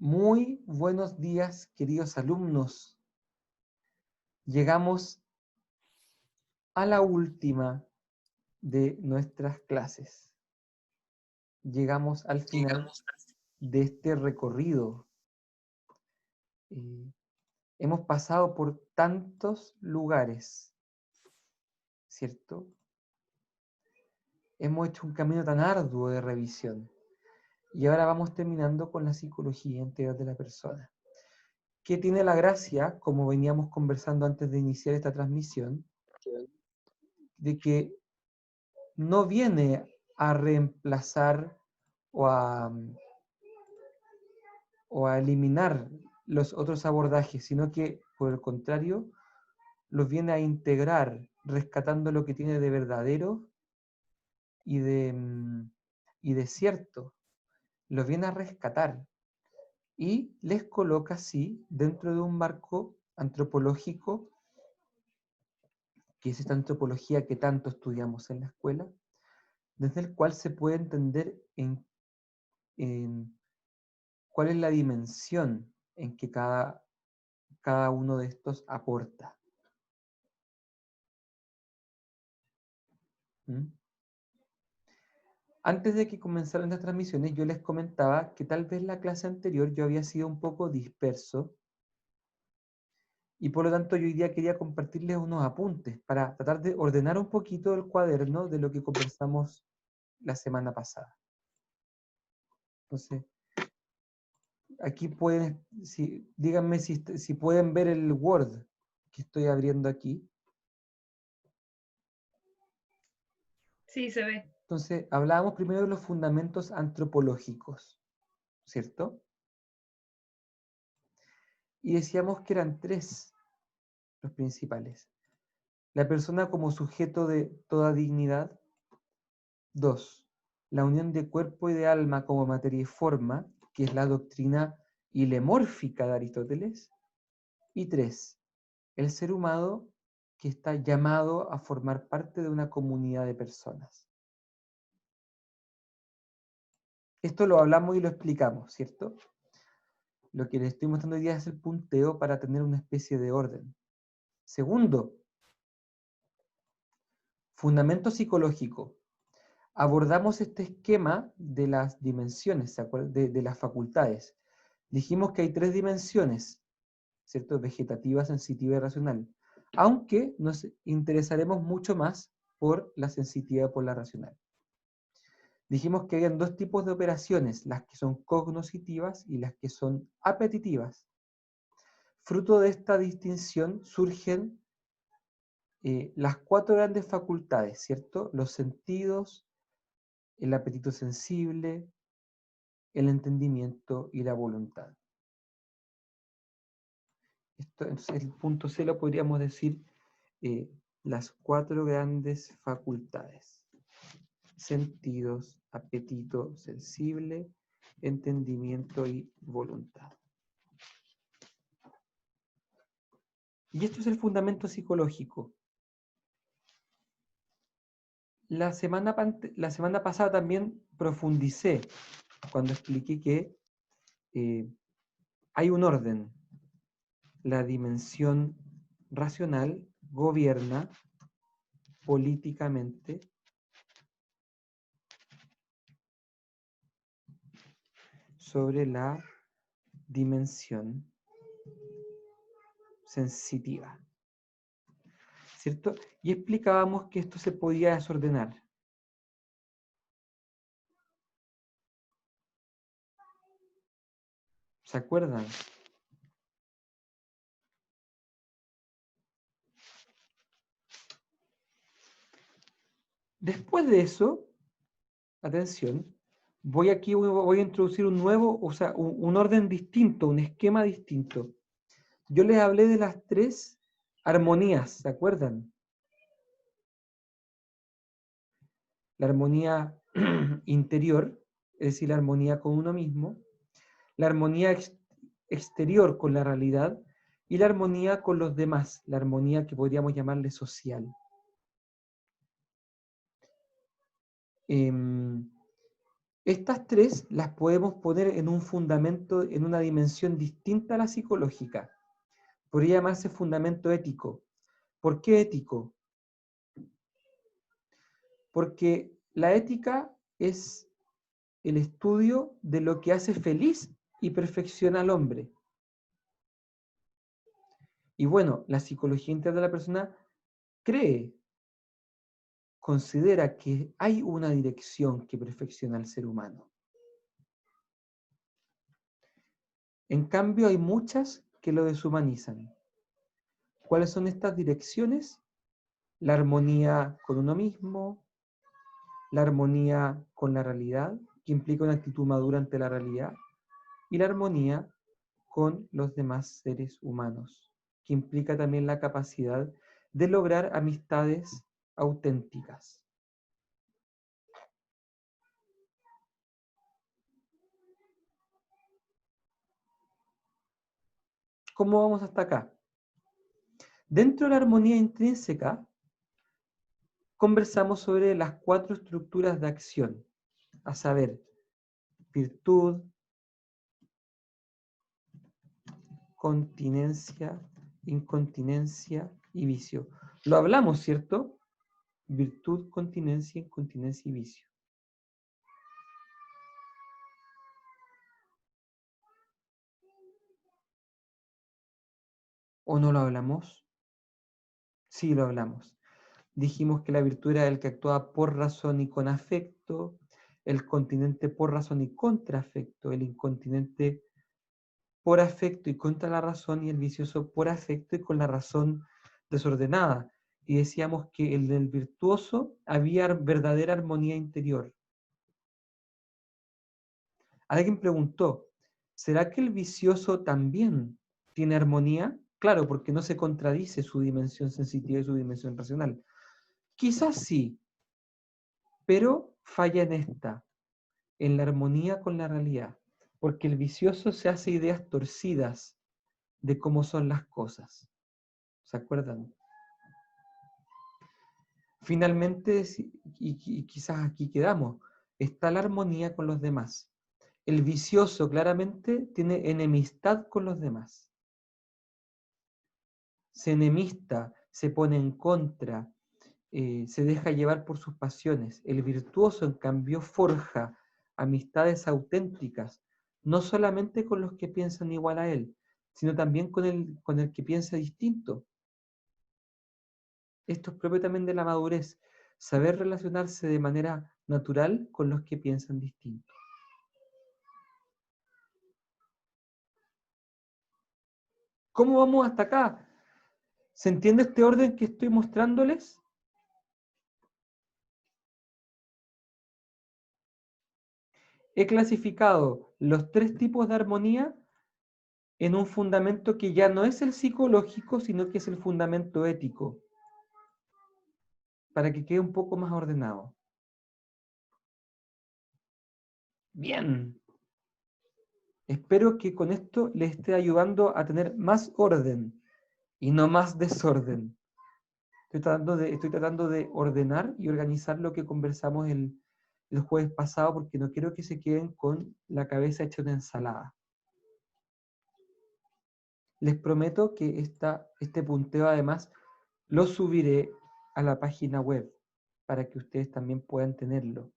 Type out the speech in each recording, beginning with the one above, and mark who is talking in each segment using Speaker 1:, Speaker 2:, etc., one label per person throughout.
Speaker 1: Muy buenos días, queridos alumnos. Llegamos a la última de nuestras clases. Llegamos al final de este recorrido. Hemos pasado por tantos lugares, ¿cierto? Hemos hecho un camino tan arduo de revisión. Y ahora vamos terminando con la psicología integral de la persona, que tiene la gracia, como veníamos conversando antes de iniciar esta transmisión, de que no viene a reemplazar o a eliminar los otros abordajes, sino que, por el contrario, los viene a integrar, rescatando lo que tiene de verdadero y de cierto. Los viene a rescatar y les coloca así dentro de un marco antropológico, que es esta antropología que tanto estudiamos en la escuela, desde el cual se puede entender en cuál es la dimensión en que cada uno de estos aporta. ¿Mm? Antes de que comenzaran las transmisiones, yo les comentaba que tal vez la clase anterior yo había sido un poco disperso y por lo tanto yo hoy día quería compartirles unos apuntes para tratar de ordenar un poquito el cuaderno de lo que conversamos la semana pasada. Entonces, aquí pueden, díganme si pueden ver el Word que estoy abriendo aquí.
Speaker 2: Sí, se ve.
Speaker 1: Entonces, hablábamos primero de los fundamentos antropológicos, ¿cierto? Y decíamos que eran tres los principales. La persona como sujeto de toda dignidad. 2. La unión de cuerpo y de alma como materia y forma, que es la doctrina ilemórfica de Aristóteles. Y 3. El ser humano que está llamado a formar parte de una comunidad de personas. Esto lo hablamos y lo explicamos, ¿cierto? Lo que les estoy mostrando hoy día es el punteo para tener una especie de orden. Segundo, fundamento psicológico. Abordamos este esquema de las dimensiones, de las facultades. Dijimos que hay tres dimensiones, ¿cierto? Vegetativa, sensitiva y racional. Aunque nos interesaremos mucho más por la sensitiva y por la racional. Dijimos que habían dos tipos de operaciones, las que son cognoscitivas y las que son apetitivas. Fruto de esta distinción surgen las cuatro grandes facultades, ¿cierto? Los sentidos, el apetito sensible, el entendimiento y la voluntad. Esto, entonces, el punto C lo podríamos decir las cuatro grandes facultades. Sentidos, apetito sensible, entendimiento y voluntad. Y esto es el fundamento psicológico. La semana pasada también profundicé cuando expliqué que hay un orden. La dimensión racional gobierna políticamente sobre la dimensión sensitiva, ¿cierto? Y explicábamos que esto se podía desordenar. ¿Se acuerdan? Después de eso, atención, voy a introducir un nuevo, o sea, un orden distinto, un esquema distinto. Yo les hablé de las tres armonías, ¿se acuerdan? La armonía interior, es decir, la armonía con uno mismo, la armonía exterior con la realidad y la armonía con los demás, la armonía que podríamos llamarle social. Estas tres las podemos poner en un fundamento, en una dimensión distinta a la psicológica. Podría llamarse fundamento ético. ¿Por qué ético? Porque la ética es el estudio de lo que hace feliz y perfecciona al hombre. Y bueno, la psicología interna de la persona cree, considera que hay una dirección que perfecciona al ser humano. En cambio, hay muchas que lo deshumanizan. ¿Cuáles son estas direcciones? La armonía con uno mismo, la armonía con la realidad, que implica una actitud madura ante la realidad, y la armonía con los demás seres humanos, que implica también la capacidad de lograr amistades auténticas. ¿Cómo vamos hasta acá? Dentro de la armonía intrínseca, conversamos sobre las 4 estructuras de acción, a saber, virtud, continencia, incontinencia y vicio. Lo hablamos, ¿cierto? Virtud, continencia, incontinencia y vicio. ¿O no lo hablamos? Sí, lo hablamos. Dijimos que la virtud era el que actuaba por razón y con afecto, el continente por razón y contra afecto, el incontinente por afecto y contra la razón, y el vicioso por afecto y con la razón desordenada. Y decíamos que en el virtuoso había verdadera armonía interior. Alguien preguntó, ¿será que el vicioso también tiene armonía? Claro, porque no se contradice su dimensión sensitiva y su dimensión racional. Quizás sí, pero falla en esta, en la armonía con la realidad, porque el vicioso se hace ideas torcidas de cómo son las cosas. ¿Se acuerdan? Finalmente, y quizás aquí quedamos, está la armonía con los demás. El vicioso claramente tiene enemistad con los demás. Se enemista, se pone en contra, se deja llevar por sus pasiones. El virtuoso, en cambio, forja amistades auténticas, no solamente con los que piensan igual a él, sino también con el que piensa distinto. Esto es propio también de la madurez, saber relacionarse de manera natural con los que piensan distinto. ¿Cómo vamos hasta acá? ¿Se entiende este orden que estoy mostrándoles? He clasificado los 3 tipos de armonía en un fundamento que ya no es el psicológico, sino que es el fundamento ético, para que quede un poco más ordenado. Bien. Espero que con esto les esté ayudando a tener más orden y no más desorden. Estoy tratando de ordenar y organizar lo que conversamos el jueves pasado, porque no quiero que se queden con la cabeza hecha una ensalada. Les prometo que este punteo además lo subiré a la página web para que ustedes también puedan tenerlo.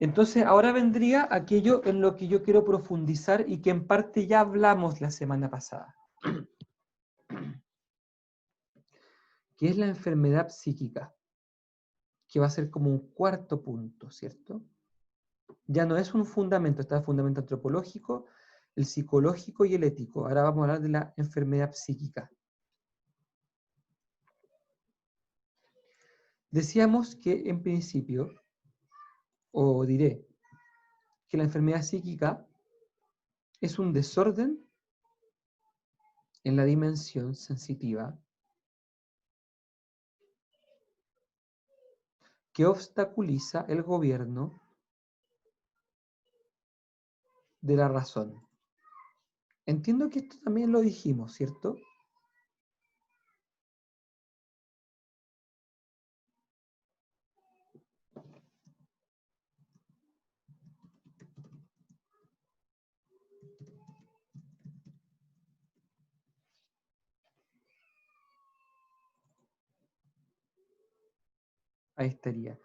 Speaker 1: Entonces, ahora vendría aquello en lo que yo quiero profundizar y que en parte ya hablamos la semana pasada, que es la enfermedad psíquica, que va a ser como un 4.º punto, ¿cierto? Ya no es un fundamento, está el fundamento antropológico, el psicológico y el ético. Ahora vamos a hablar de la enfermedad psíquica. Decíamos que en principio, o diré, que la enfermedad psíquica es un desorden en la dimensión sensitiva que obstaculiza el gobierno de la razón. Entiendo que esto también lo dijimos, ¿cierto? Ahí estaría.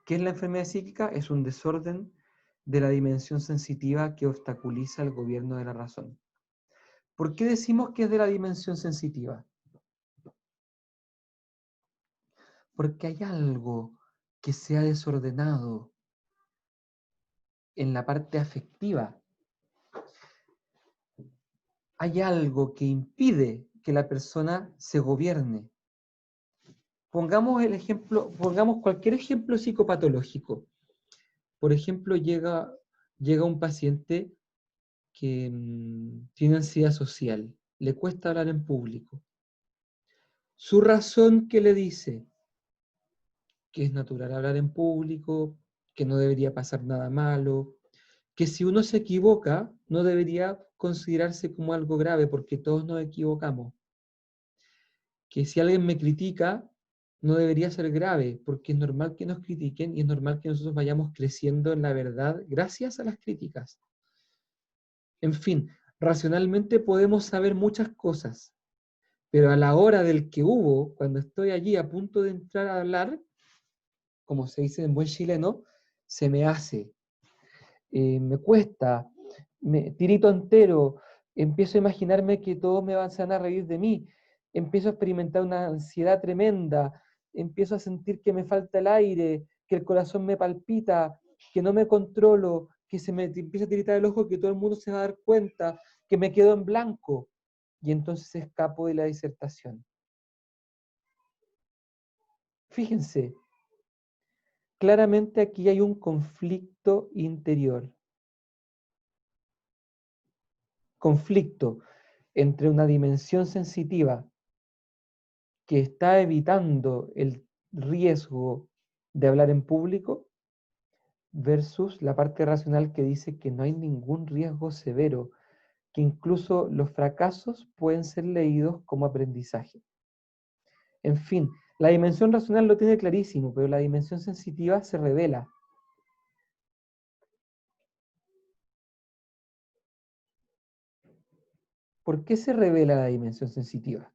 Speaker 1: ¿Qué es la enfermedad psíquica? Es un desorden de la dimensión sensitiva que obstaculiza el gobierno de la razón. ¿Por qué decimos que es de la dimensión sensitiva? Porque hay algo que se ha desordenado en la parte afectiva. Hay algo que impide que la persona se gobierne. Pongamos el ejemplo, pongamos cualquier ejemplo psicopatológico. Por ejemplo, llega un paciente que tiene ansiedad social, le cuesta hablar en público. Su razón que le dice que es natural hablar en público, que no debería pasar nada malo, que si uno se equivoca no debería considerarse como algo grave porque todos nos equivocamos, que si alguien me critica no debería ser grave porque es normal que nos critiquen y es normal que nosotros vayamos creciendo en la verdad gracias a las críticas. En fin, racionalmente podemos saber muchas cosas, pero a la hora del que hubo, cuando estoy allí a punto de entrar a hablar, como se dice en buen chileno, se me hace, me cuesta, me tirito entero, empiezo a imaginarme que todos se van a reír de mí, empiezo a experimentar una ansiedad tremenda, empiezo a sentir que me falta el aire, que el corazón me palpita, que no me controlo, que se me empieza a tiritar el ojo, que todo el mundo se va a dar cuenta, que me quedo en blanco, y entonces escapo de la disertación. Fíjense, claramente aquí hay un conflicto interior. Conflicto entre una dimensión sensitiva que está evitando el riesgo de hablar en público versus la parte racional que dice que no hay ningún riesgo severo, que incluso los fracasos pueden ser leídos como aprendizaje. En fin, la dimensión racional lo tiene clarísimo, pero la dimensión sensitiva se revela. ¿Por qué se revela la dimensión sensitiva?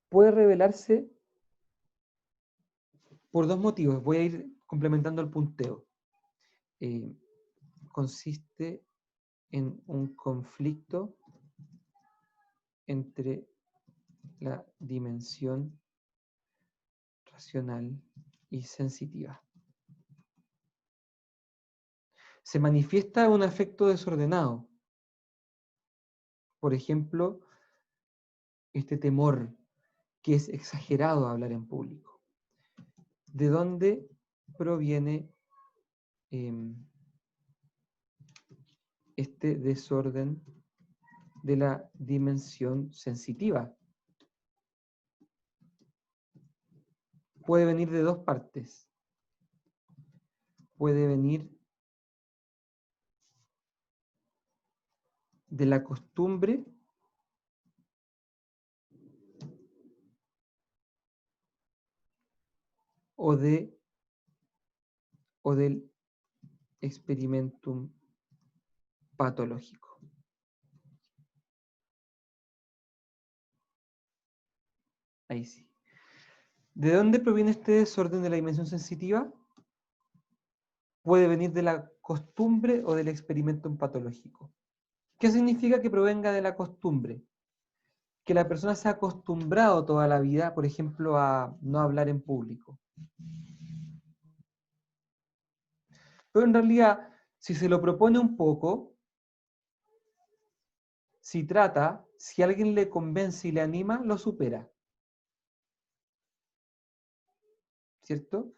Speaker 1: Puede revelarse por dos motivos. Voy a ir complementando el punteo. Consiste en un conflicto entre la dimensión racional y sensitiva. Se manifiesta un afecto desordenado. Por ejemplo, este temor que es exagerado a hablar en público. ¿De dónde proviene este desorden de la dimensión sensitiva? Puede venir de dos partes. Puede venir de la costumbre o del experimentum patológico. Ahí sí. ¿De dónde proviene este desorden de la dimensión sensitiva? Puede venir de la costumbre o del experimentum patológico. ¿Qué significa que provenga de la costumbre? Que la persona se ha acostumbrado toda la vida, por ejemplo, a no hablar en público. Pero en realidad, si se lo propone un poco, si alguien le convence y le anima, lo supera. ¿Cierto?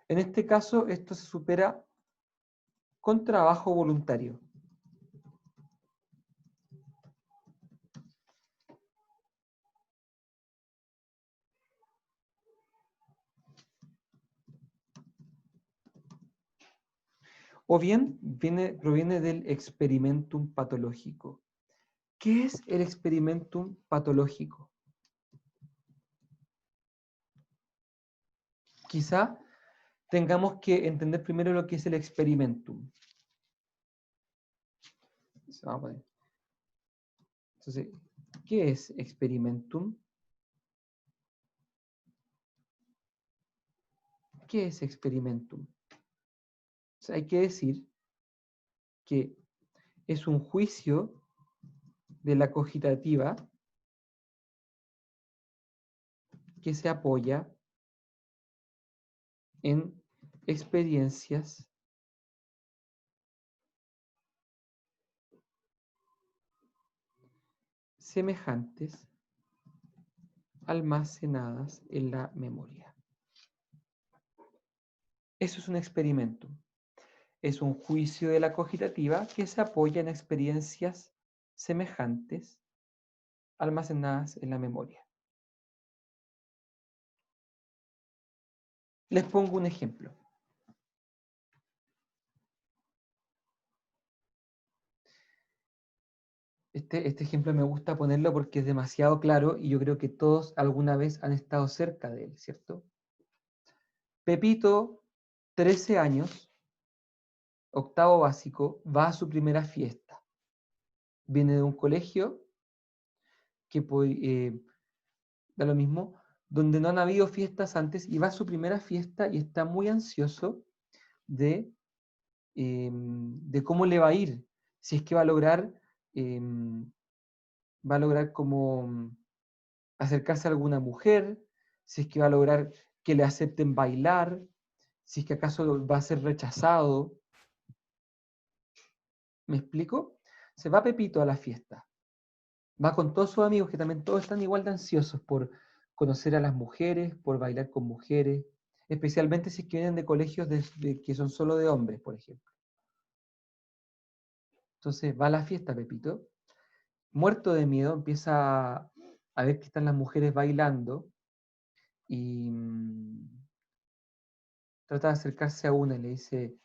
Speaker 1: En este caso, esto se supera con trabajo voluntario. O bien proviene del experimentum patológico. ¿Qué es el experimentum patológico? Quizá tengamos que entender primero lo que es el experimentum. Entonces, ¿Qué es experimentum? ¿Qué es experimentum? O sea, hay que decir que es un juicio de la cogitativa que se apoya en experiencias semejantes almacenadas en la memoria. Eso es un experimento. Es un juicio de la cogitativa que se apoya en experiencias semejantes almacenadas en la memoria. Les pongo un ejemplo. Este ejemplo me gusta ponerlo porque es demasiado claro y yo creo que todos alguna vez han estado cerca de él, ¿cierto? Pepito, 13 años, octavo básico, va a su primera fiesta. Viene de un colegio que da lo mismo, donde no han habido fiestas antes y va a su primera fiesta y está muy ansioso de cómo le va a ir, si es que va a lograr como acercarse a alguna mujer, si es que va a lograr que le acepten bailar, si es que acaso va a ser rechazado. ¿Me explico? Se va Pepito a la fiesta, va con todos sus amigos que también todos están igual de ansiosos por conocer a las mujeres, por bailar con mujeres, especialmente si es que vienen de colegios que son solo de hombres, por ejemplo. Entonces va a la fiesta Pepito, muerto de miedo, empieza a ver que están las mujeres bailando y trata de acercarse a una y le dice,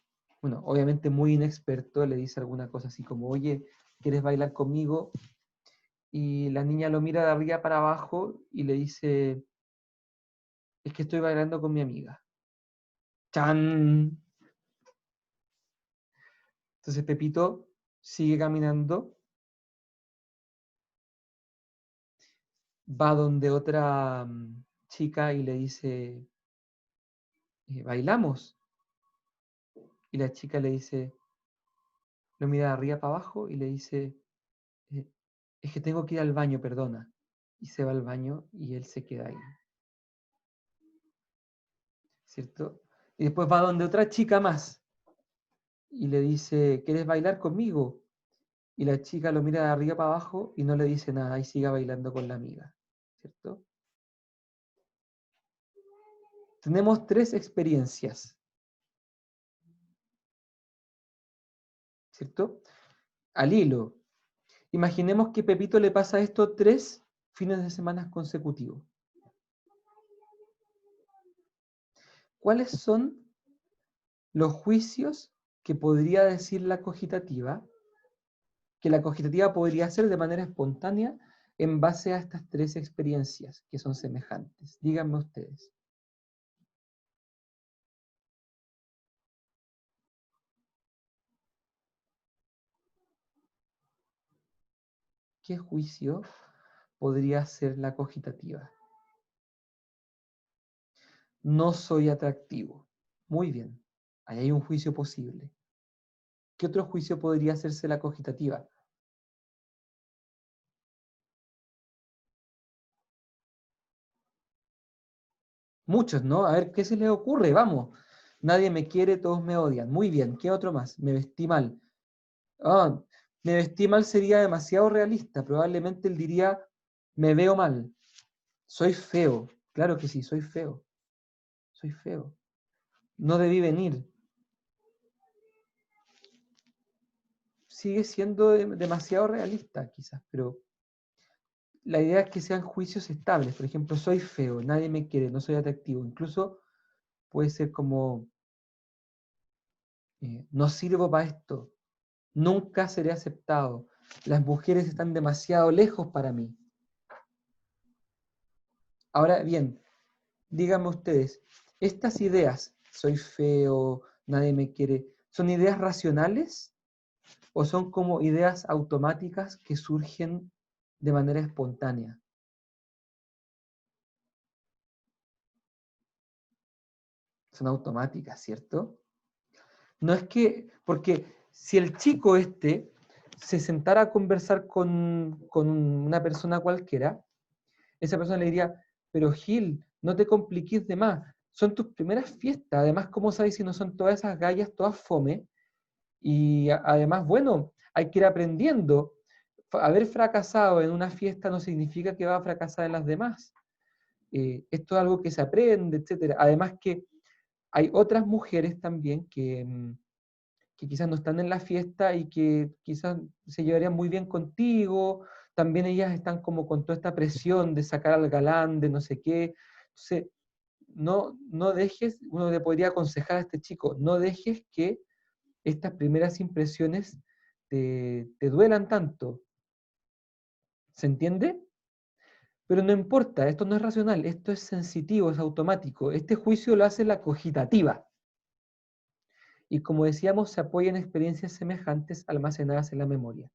Speaker 1: bueno, obviamente muy inexperto, le dice alguna cosa así como, oye, ¿quieres bailar conmigo? Y la niña lo mira de arriba para abajo y le dice, es que estoy bailando con mi amiga. ¡Chan! Entonces Pepito sigue caminando, va donde otra chica y le dice, ¿bailamos? Y la chica le dice, lo mira de arriba para abajo y le dice, eh, es que tengo que ir al baño, perdona. Y se va al baño y él se queda ahí, ¿cierto? Y después va donde otra chica más y le dice, ¿quieres bailar conmigo? Y la chica lo mira de arriba para abajo y no le dice nada y sigue bailando con la amiga, ¿cierto? Tenemos tres experiencias, ¿cierto? Al hilo. Imaginemos que Pepito le pasa esto 3 fines de semana consecutivos. ¿Cuáles son los juicios que podría decir la cogitativa, que la cogitativa podría hacer de manera espontánea en base a estas 3 experiencias que son semejantes? Díganme ustedes. ¿Qué juicio podría ser la cogitativa? No soy atractivo. Muy bien, ahí hay un juicio posible. ¿Qué otro juicio podría hacerse la cogitativa? Muchos, ¿no? A ver, ¿qué se les ocurre? Vamos. Nadie me quiere, todos me odian. Muy bien, ¿qué otro más? Me vestí mal. Ah, me vestí mal sería demasiado realista. Probablemente él diría, me veo mal. Soy feo. Claro que sí, soy feo. Soy feo. No debí venir. Sigue siendo demasiado realista, quizás, pero la idea es que sean juicios estables. Por ejemplo, soy feo, nadie me quiere, no soy atractivo. Incluso puede ser como, no sirvo para esto, nunca seré aceptado, las mujeres están demasiado lejos para mí. Ahora bien, díganme ustedes, estas ideas, soy feo, nadie me quiere, ¿son ideas racionales o son como ideas automáticas que surgen de manera espontánea. Son automáticas, ¿cierto? No es que, porque si el chico se sentara a conversar con una persona cualquiera, esa persona le diría, pero Gil, no te compliques de más, son tus primeras fiestas, además, ¿cómo sabes si no son todas esas gallas, todas fome? Y además, bueno, hay que ir aprendiendo. Haber fracasado en una fiesta no significa que va a fracasar en las demás. Esto es algo que se aprende, etcétera. Además que hay otras mujeres también que quizás no están en la fiesta y que quizás se llevarían muy bien contigo. También ellas están como con toda esta presión de sacar al galán, de no sé qué. Entonces, no dejes, uno le podría aconsejar a este chico, no dejes que estas primeras impresiones te duelan tanto. ¿Se entiende? Pero no importa, esto no es racional, esto es sensitivo, es automático. Este juicio lo hace la cogitativa. Y como decíamos, se apoya en experiencias semejantes almacenadas en la memoria.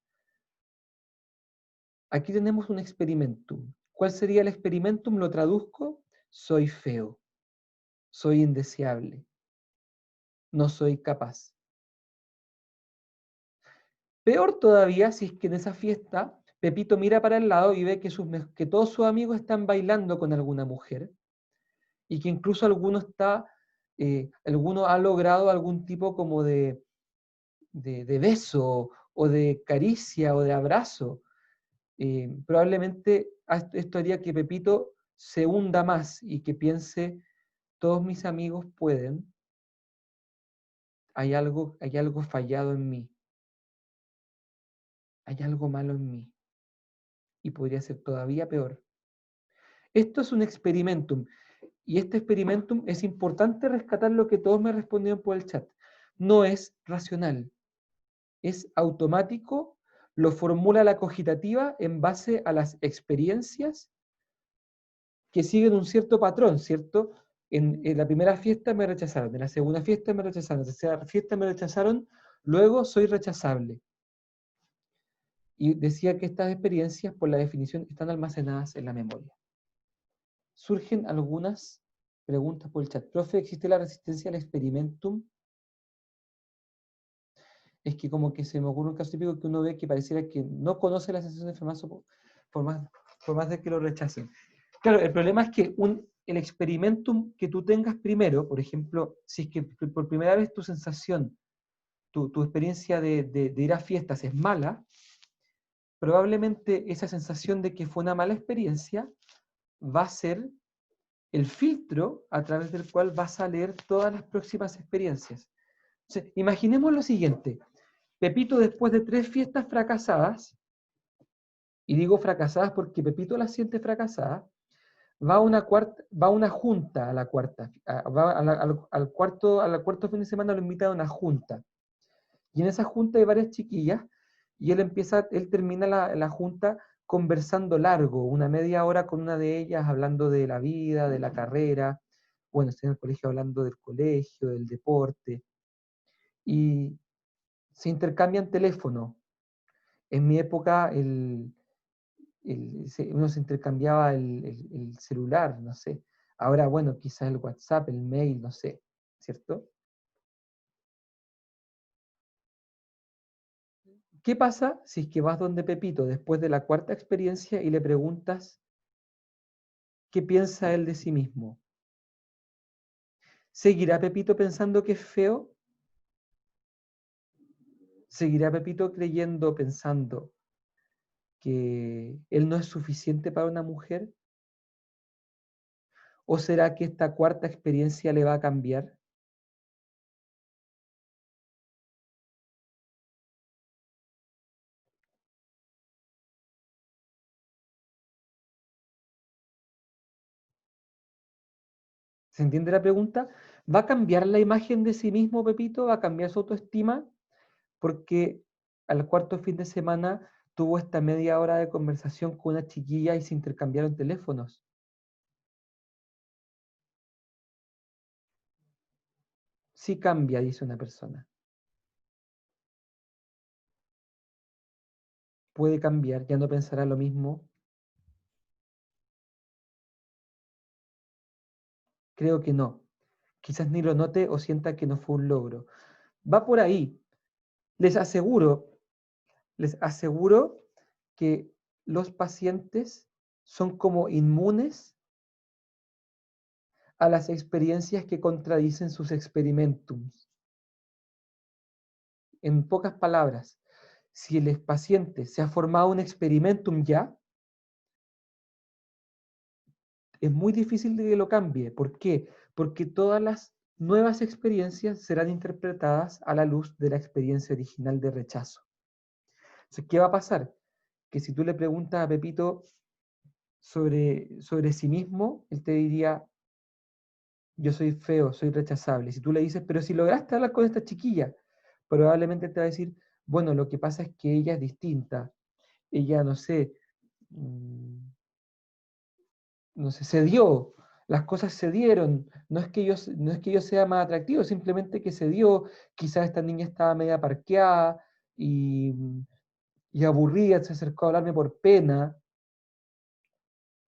Speaker 1: Aquí tenemos un experimentum. ¿Cuál sería el experimentum? Lo traduzco. Soy feo, soy indeseable, no soy capaz. Peor todavía si es que en esa fiesta Pepito mira para el lado y ve que todos sus amigos están bailando con alguna mujer y que incluso alguno ha logrado algún tipo como de beso o de caricia o de abrazo. Probablemente esto haría que Pepito se hunda más y que piense, todos mis amigos pueden, hay algo fallado en mí, hay algo malo en mí y podría ser todavía peor. Esto es un experimentum y este experimentum es importante rescatar lo que todos me respondieron por el chat. No es racional, es automático, lo formula la cogitativa en base a las experiencias que siguen un cierto patrón, ¿cierto? En la primera fiesta me rechazaron, en la segunda fiesta me rechazaron, en la tercera fiesta me rechazaron, luego soy rechazable. Y decía que estas experiencias, por la definición, están almacenadas en la memoria. Surgen algunas preguntas por el chat. Profe, ¿existe la resistencia al experimentum? Es que como que se me ocurre un caso típico que uno ve que pareciera que no conoce la sensación de fracaso por más de que lo rechacen. Claro, el problema es que el experimentum que tú tengas primero, por ejemplo, si es que por primera vez tu sensación, tu experiencia de ir a fiestas es mala, probablemente esa sensación de que fue una mala experiencia va a ser el filtro a través del cual vas a leer todas las próximas experiencias. Entonces, imaginemos lo siguiente. Pepito, después de 3 fiestas fracasadas, y digo fracasadas porque Pepito las siente fracasadas, va a una junta a la cuarta, va al cuarto fin de semana lo invita a una junta. Y en esa junta hay varias chiquillas, y él termina la junta conversando largo, una media hora con una de ellas, hablando de la vida, de la carrera, bueno, estoy en el colegio hablando del colegio, del deporte, y se intercambian teléfono. En mi época uno se intercambiaba el celular, no sé. Ahora, bueno, quizás el WhatsApp, el mail, no sé, ¿cierto? ¿Qué pasa si es que vas donde Pepito después de la cuarta experiencia y le preguntas qué piensa él de sí mismo? ¿Seguirá Pepito pensando que es feo? ¿Seguirá Pepito creyendo, pensando que él no es suficiente para una mujer? ¿O será que esta cuarta experiencia le va a cambiar? ¿Se entiende la pregunta? ¿Va a cambiar la imagen de sí mismo, Pepito? ¿Va a cambiar su autoestima? Porque al cuarto fin de semana tuvo esta media hora de conversación con una chiquilla y se intercambiaron teléfonos. Sí cambia, dice una persona. puede cambiar, ya no pensará lo mismo. Creo que no. Quizás ni lo note o sienta que no fue un logro. Va por ahí. Les aseguro que los pacientes son como inmunes a las experiencias que contradicen sus experimentums. En pocas palabras, si el paciente se ha formado un experimentum ya, es muy difícil de que lo cambie. ¿Por qué? Porque todas las nuevas experiencias serán interpretadas a la luz de la experiencia original de rechazo. Entonces, ¿qué va a pasar? Que si tú le preguntas a Pepito sobre sí mismo, él te diría, yo soy feo, soy rechazable. Si tú le dices, pero si lograste hablar con esta chiquilla, probablemente te va a decir, bueno, lo que pasa es que ella es distinta. Ella, no sé, se dio, las cosas se dieron. No es que yo sea más atractivo, simplemente que se dio. Quizás esta niña estaba media parqueada y aburrida, se acercó a hablarme por pena.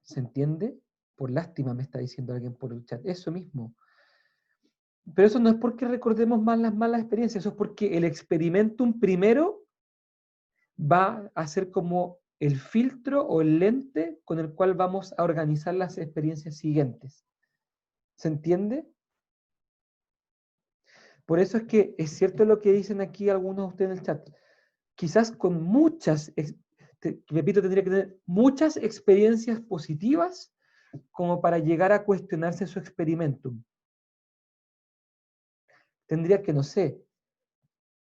Speaker 1: ¿Se entiende? Por lástima me está diciendo alguien por el chat. Eso mismo. Pero eso no es porque recordemos más las malas experiencias, eso es porque el experimentum primero va a ser como el filtro o el lente con el cual vamos a organizar las experiencias siguientes. ¿Se entiende? Por eso es que es cierto lo que dicen aquí algunos de ustedes en el chat. Quizás con repito, tendría que tener muchas experiencias positivas como para llegar a cuestionarse su experimentum. Tendría que, no sé,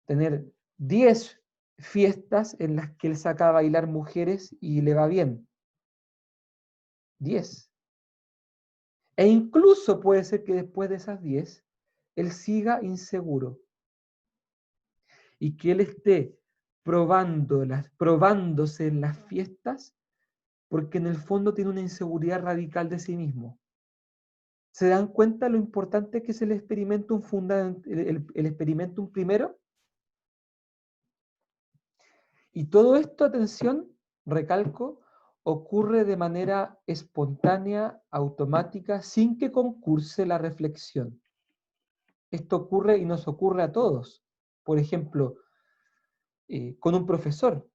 Speaker 1: tener 10 fiestas en las que él saca a bailar mujeres y le va bien. 10. E incluso puede ser que después de esas 10, él siga inseguro y que él esté probándose en las fiestas porque en el fondo tiene una inseguridad radical de sí mismo. ¿Se dan cuenta lo importante que es el experimentum el experimentum primero? Y todo esto, atención, recalco, ocurre de manera espontánea, automática, sin que concurse la reflexión. Esto ocurre y nos ocurre a todos. Por ejemplo, con un profesor.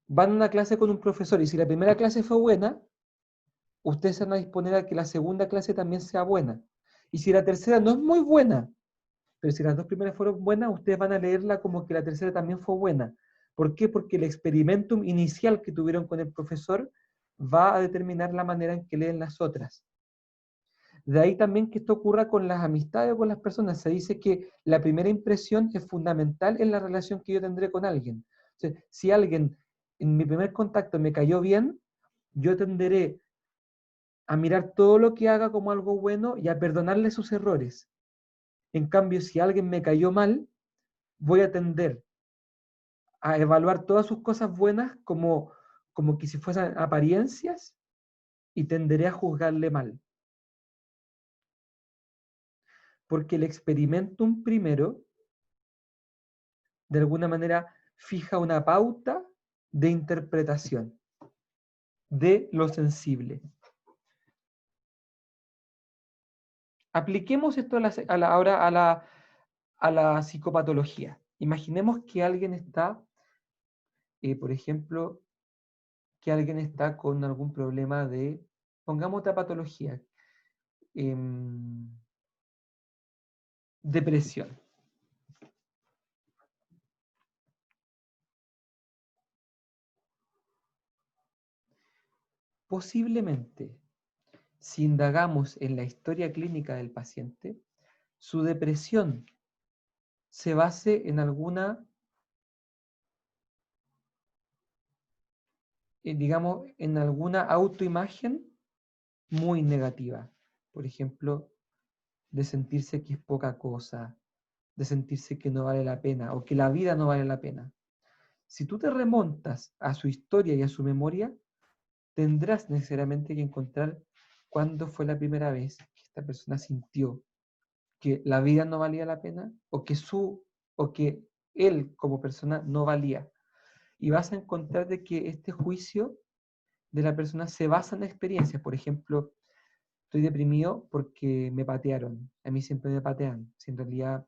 Speaker 1: Van a una clase con un profesor y si la primera clase fue buena, ustedes se van a disponer a que la segunda clase también sea buena. Y si la tercera no es muy buena, pero si las dos primeras fueron buenas, ustedes van a leerla como que la tercera también fue buena. ¿Por qué? Porque el experimentum inicial que tuvieron con el profesor va a determinar la manera en que leen las otras. De ahí también que esto ocurra con las amistades o con las personas. Se dice que la primera impresión es fundamental en la relación que yo tendré con alguien. O sea, si alguien en mi primer contacto me cayó bien, yo tenderé a mirar todo lo que haga como algo bueno y a perdonarle sus errores. En cambio, si alguien me cayó mal, voy a tender a evaluar todas sus cosas buenas como que si fuesen apariencias y tenderé a juzgarle mal. Porque el experimentum primero, de alguna manera, fija una pauta de interpretación de lo sensible. Apliquemos esto ahora a la psicopatología. Imaginemos que alguien está, por ejemplo, que alguien está con algún problema pongamos otra patología, depresión. Posiblemente, si indagamos en la historia clínica del paciente, su depresión se base en en alguna autoimagen muy negativa. Por ejemplo, de sentirse que es poca cosa, de sentirse que no vale la pena o que la vida no vale la pena. Si tú te remontas a su historia y a su memoria, tendrás necesariamente que encontrar cuándo fue la primera vez que esta persona sintió que la vida no valía la pena o que él como persona no valía. y vas a encontrar de que este juicio de la persona se basa en experiencias. Por ejemplo, estoy deprimido porque me patearon. A mí siempre me patean. Si en realidad,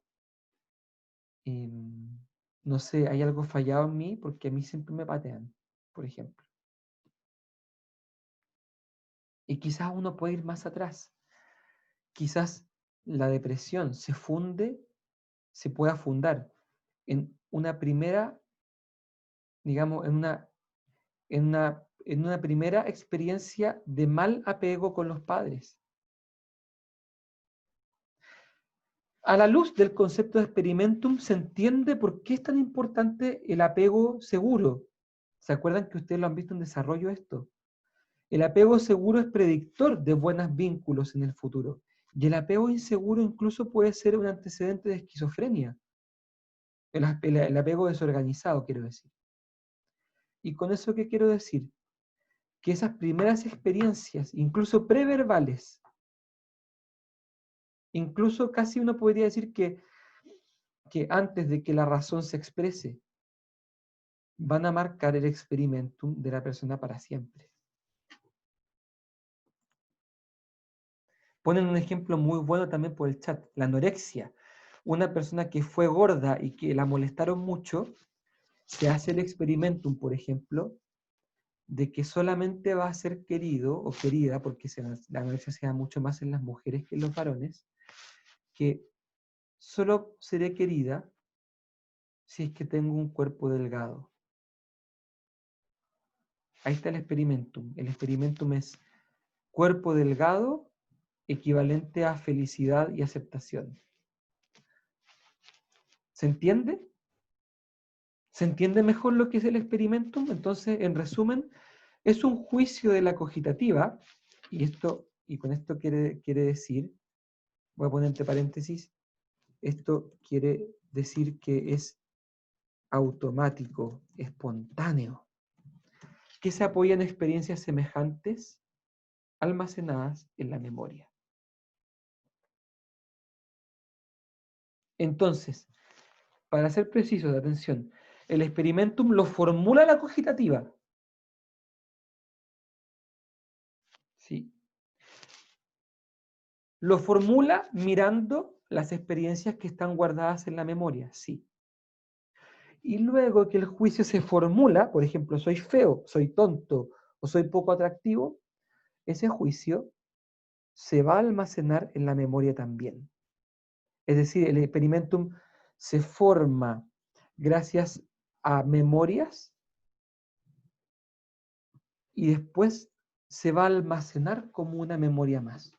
Speaker 1: no sé, hay algo fallado en mí porque a mí siempre me patean, por ejemplo. Y quizás uno puede ir más atrás. Quizás la depresión se pueda fundar en una primera, digamos, en una primera experiencia de mal apego con los padres. A la luz del concepto de experimentum se entiende por qué es tan importante el apego seguro. ¿Se acuerdan que ustedes lo han visto en desarrollo esto? El apego seguro es predictor de buenos vínculos en el futuro. Y el apego inseguro incluso puede ser un antecedente de esquizofrenia. El apego desorganizado, quiero decir. ¿Y con eso qué quiero decir? Que esas primeras experiencias, incluso preverbales, incluso casi uno podría decir que antes de que la razón se exprese, van a marcar el experimentum de la persona para siempre. Ponen un ejemplo muy bueno también por el chat, la anorexia. Una persona que fue gorda y que la molestaron mucho, se hace el experimentum, por ejemplo, de que solamente va a ser querido o querida, porque la anorexia se da mucho más en las mujeres que en los varones, que solo seré querida si es que tengo un cuerpo delgado. Ahí está el experimentum. El experimentum es cuerpo delgado equivalente a felicidad y aceptación. ¿Se entiende? ¿Se entiende mejor lo que es el experimentum? Entonces, en resumen, es un juicio de la cogitativa, y con esto quiere decir, voy a poner entre paréntesis, esto quiere decir que es automático, espontáneo, que se apoya en experiencias semejantes almacenadas en la memoria. Entonces, para ser precisos, de atención, el experimentum lo formula la cogitativa. ¿Sí? Lo formula mirando las experiencias que están guardadas en la memoria, sí. Y luego que el juicio se formula, por ejemplo, soy feo, soy tonto o soy poco atractivo, ese juicio se va a almacenar en la memoria también. Es decir, el experimentum se forma gracias a memorias y después se va a almacenar como una memoria más.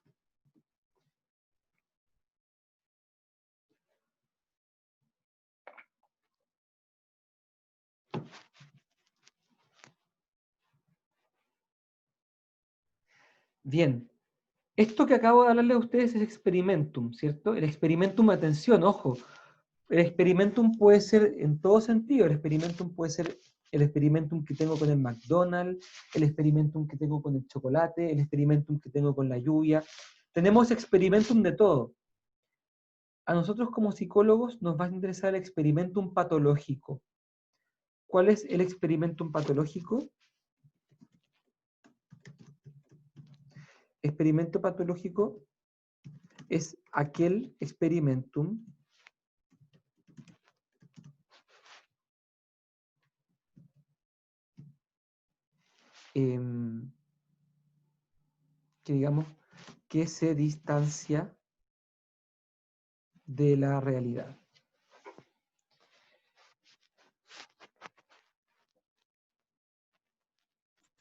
Speaker 1: Bien, esto que acabo de hablarle a ustedes es experimentum, ¿cierto? El experimentum, atención, ojo, el experimentum puede ser en todo sentido. El experimentum puede ser el experimentum que tengo con el McDonald's, el experimentum que tengo con el chocolate, el experimentum que tengo con la lluvia. Tenemos experimentum de todo. A nosotros como psicólogos nos va a interesar el experimentum patológico. ¿Cuál es el experimentum patológico? Experimento patológico es aquel experimentum que digamos que se distancia de la realidad.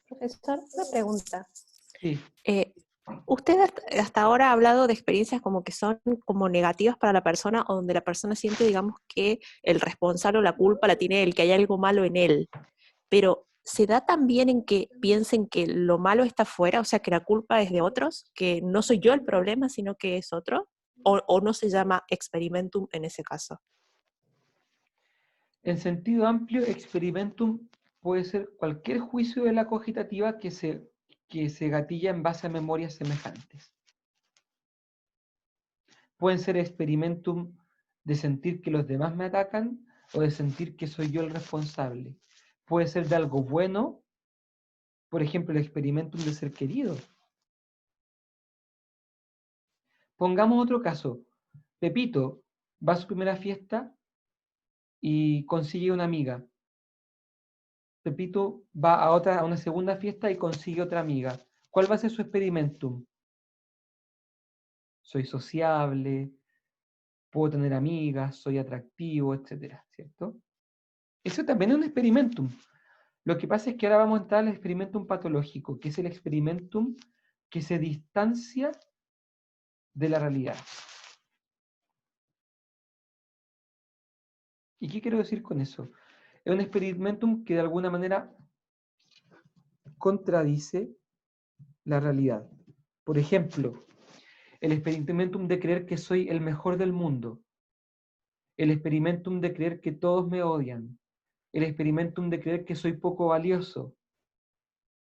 Speaker 3: Profesor, una pregunta.
Speaker 1: Sí.
Speaker 3: Usted hasta ahora ha hablado de experiencias como que son como negativas para la persona o donde la persona siente, digamos, que el responsable o la culpa la tiene él, que hay algo malo en él. Pero ¿se da también en que piensen que lo malo está afuera, o sea, que la culpa es de otros, que no soy yo el problema, sino que es otro? ¿O no se llama experimentum en ese caso?
Speaker 1: En sentido amplio, experimentum puede ser cualquier juicio de la cogitativa que se gatilla en base a memorias semejantes. Pueden ser experimentum de sentir que los demás me atacan o de sentir que soy yo el responsable. puede ser de algo bueno, por ejemplo, el experimentum de ser querido. Pongamos otro caso. Pepito va a su primera fiesta y consigue una amiga. Pepito va a una segunda fiesta y consigue otra amiga. ¿Cuál va a ser su experimentum? Soy sociable, puedo tener amigas, soy atractivo, etcétera, ¿cierto? Eso también es un experimentum. Lo que pasa es que ahora vamos a entrar al experimentum patológico, que es el experimentum que se distancia de la realidad. ¿Y qué quiero decir con eso? Es un experimentum que de alguna manera contradice la realidad. Por ejemplo, el experimentum de creer que soy el mejor del mundo, el experimentum de creer que todos me odian, el experimentum de creer que soy poco valioso.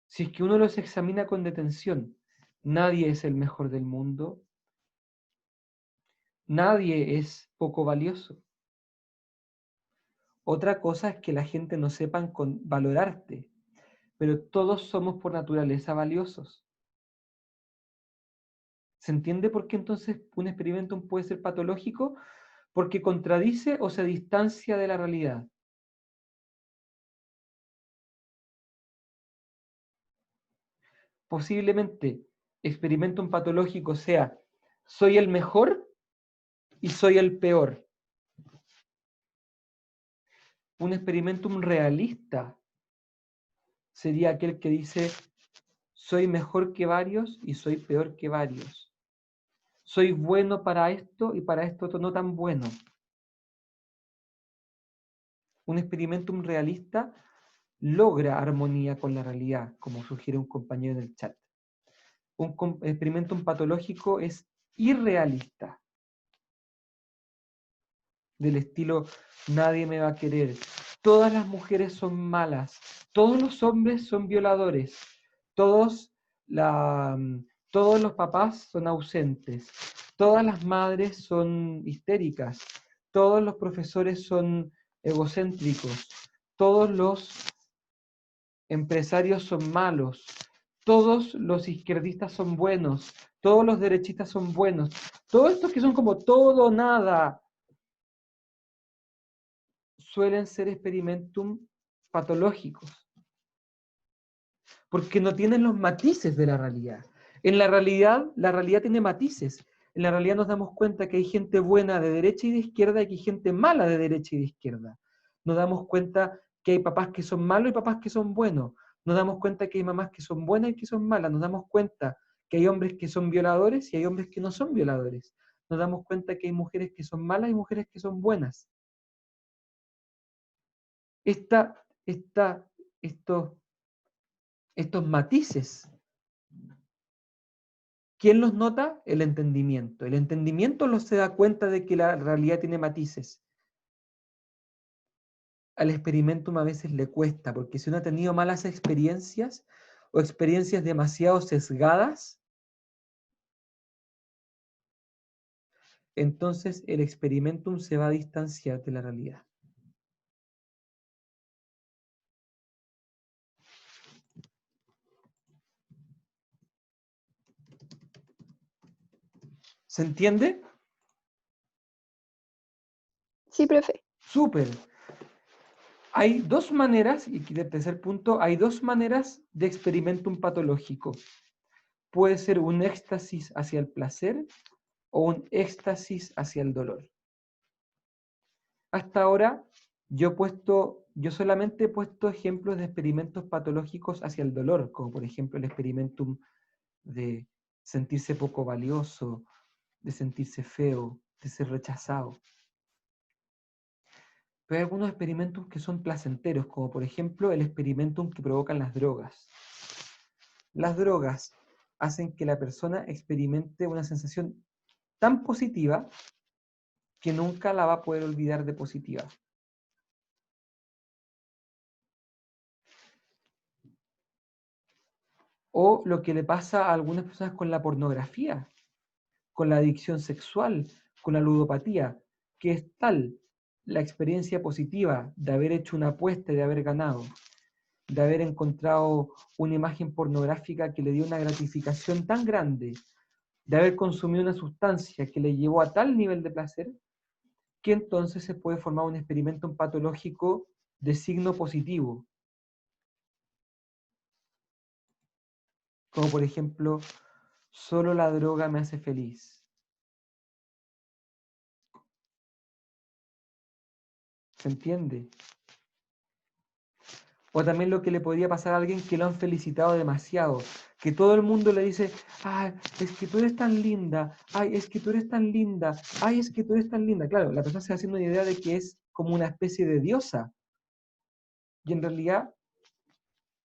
Speaker 1: Si es que uno los examina con detención, nadie es el mejor del mundo, nadie es poco valioso. Otra cosa es que la gente no sepa valorarte, pero todos somos por naturaleza valiosos. ¿Se entiende por qué entonces un experimentum puede ser patológico? Porque contradice o se distancia de la realidad. Posiblemente experimentum patológico sea soy el mejor y soy el peor. Un experimentum realista sería aquel que dice soy mejor que varios y soy peor que varios. Soy bueno para esto y para esto no tan bueno. Un experimentum realista logra armonía con la realidad, como sugiere un compañero en el chat. Un experimentum patológico es irrealista, del estilo nadie me va a querer, todas las mujeres son malas, todos los hombres son violadores, todos, todos los papás son ausentes, todas las madres son histéricas, todos los profesores son egocéntricos, todos los empresarios son malos, todos los izquierdistas son buenos, todos los derechistas son buenos, todos estos que son como todo o nada, suelen ser experimentum patológicos, porque no tienen los matices de la realidad. En la realidad tiene matices. En la realidad nos damos cuenta que hay gente buena de derecha y de izquierda y que hay gente mala de derecha y de izquierda. Nos damos cuenta que hay papás que son malos y papás que son buenos. Nos damos cuenta que hay mamás que son buenas y que son malas. Nos damos cuenta que hay hombres que son violadores y hay hombres que no son violadores. Nos damos cuenta que hay mujeres que son malas y mujeres que son buenas. Estos matices, ¿quién los nota? El entendimiento. El entendimiento se da cuenta de que la realidad tiene matices. Al experimentum a veces le cuesta, porque si uno ha tenido malas experiencias o experiencias demasiado sesgadas, entonces el experimentum se va a distanciar de la realidad. ¿Se entiende?
Speaker 4: Sí, profe.
Speaker 1: Súper. Hay dos maneras, y aquí el tercer punto, hay dos maneras de experimentum patológico. Puede ser un éxtasis hacia el placer o un éxtasis hacia el dolor. Hasta ahora yo solamente he puesto ejemplos de experimentos patológicos hacia el dolor, como por ejemplo el experimentum de sentirse poco valioso, de sentirse feo, de ser rechazado. Pero hay algunos experimentos que son placenteros, como por ejemplo el experimentum que provocan las drogas. Las drogas hacen que la persona experimente una sensación tan positiva que nunca la va a poder olvidar de positiva. O lo que le pasa a algunas personas con la pornografía, con la adicción sexual, con la ludopatía, que es tal la experiencia positiva de haber hecho una apuesta y de haber ganado, de haber encontrado una imagen pornográfica que le dio una gratificación tan grande, de haber consumido una sustancia que le llevó a tal nivel de placer, que entonces se puede formar un experimento patológico de signo positivo. Como por ejemplo, solo la droga me hace feliz. ¿Se entiende? O también lo que le podría pasar a alguien que lo han felicitado demasiado, que todo el mundo le dice, ay, es que tú eres tan linda, ay, es que tú eres tan linda, ay, es que tú eres tan linda. Claro, la persona se va haciendo una idea de que es como una especie de diosa, y en realidad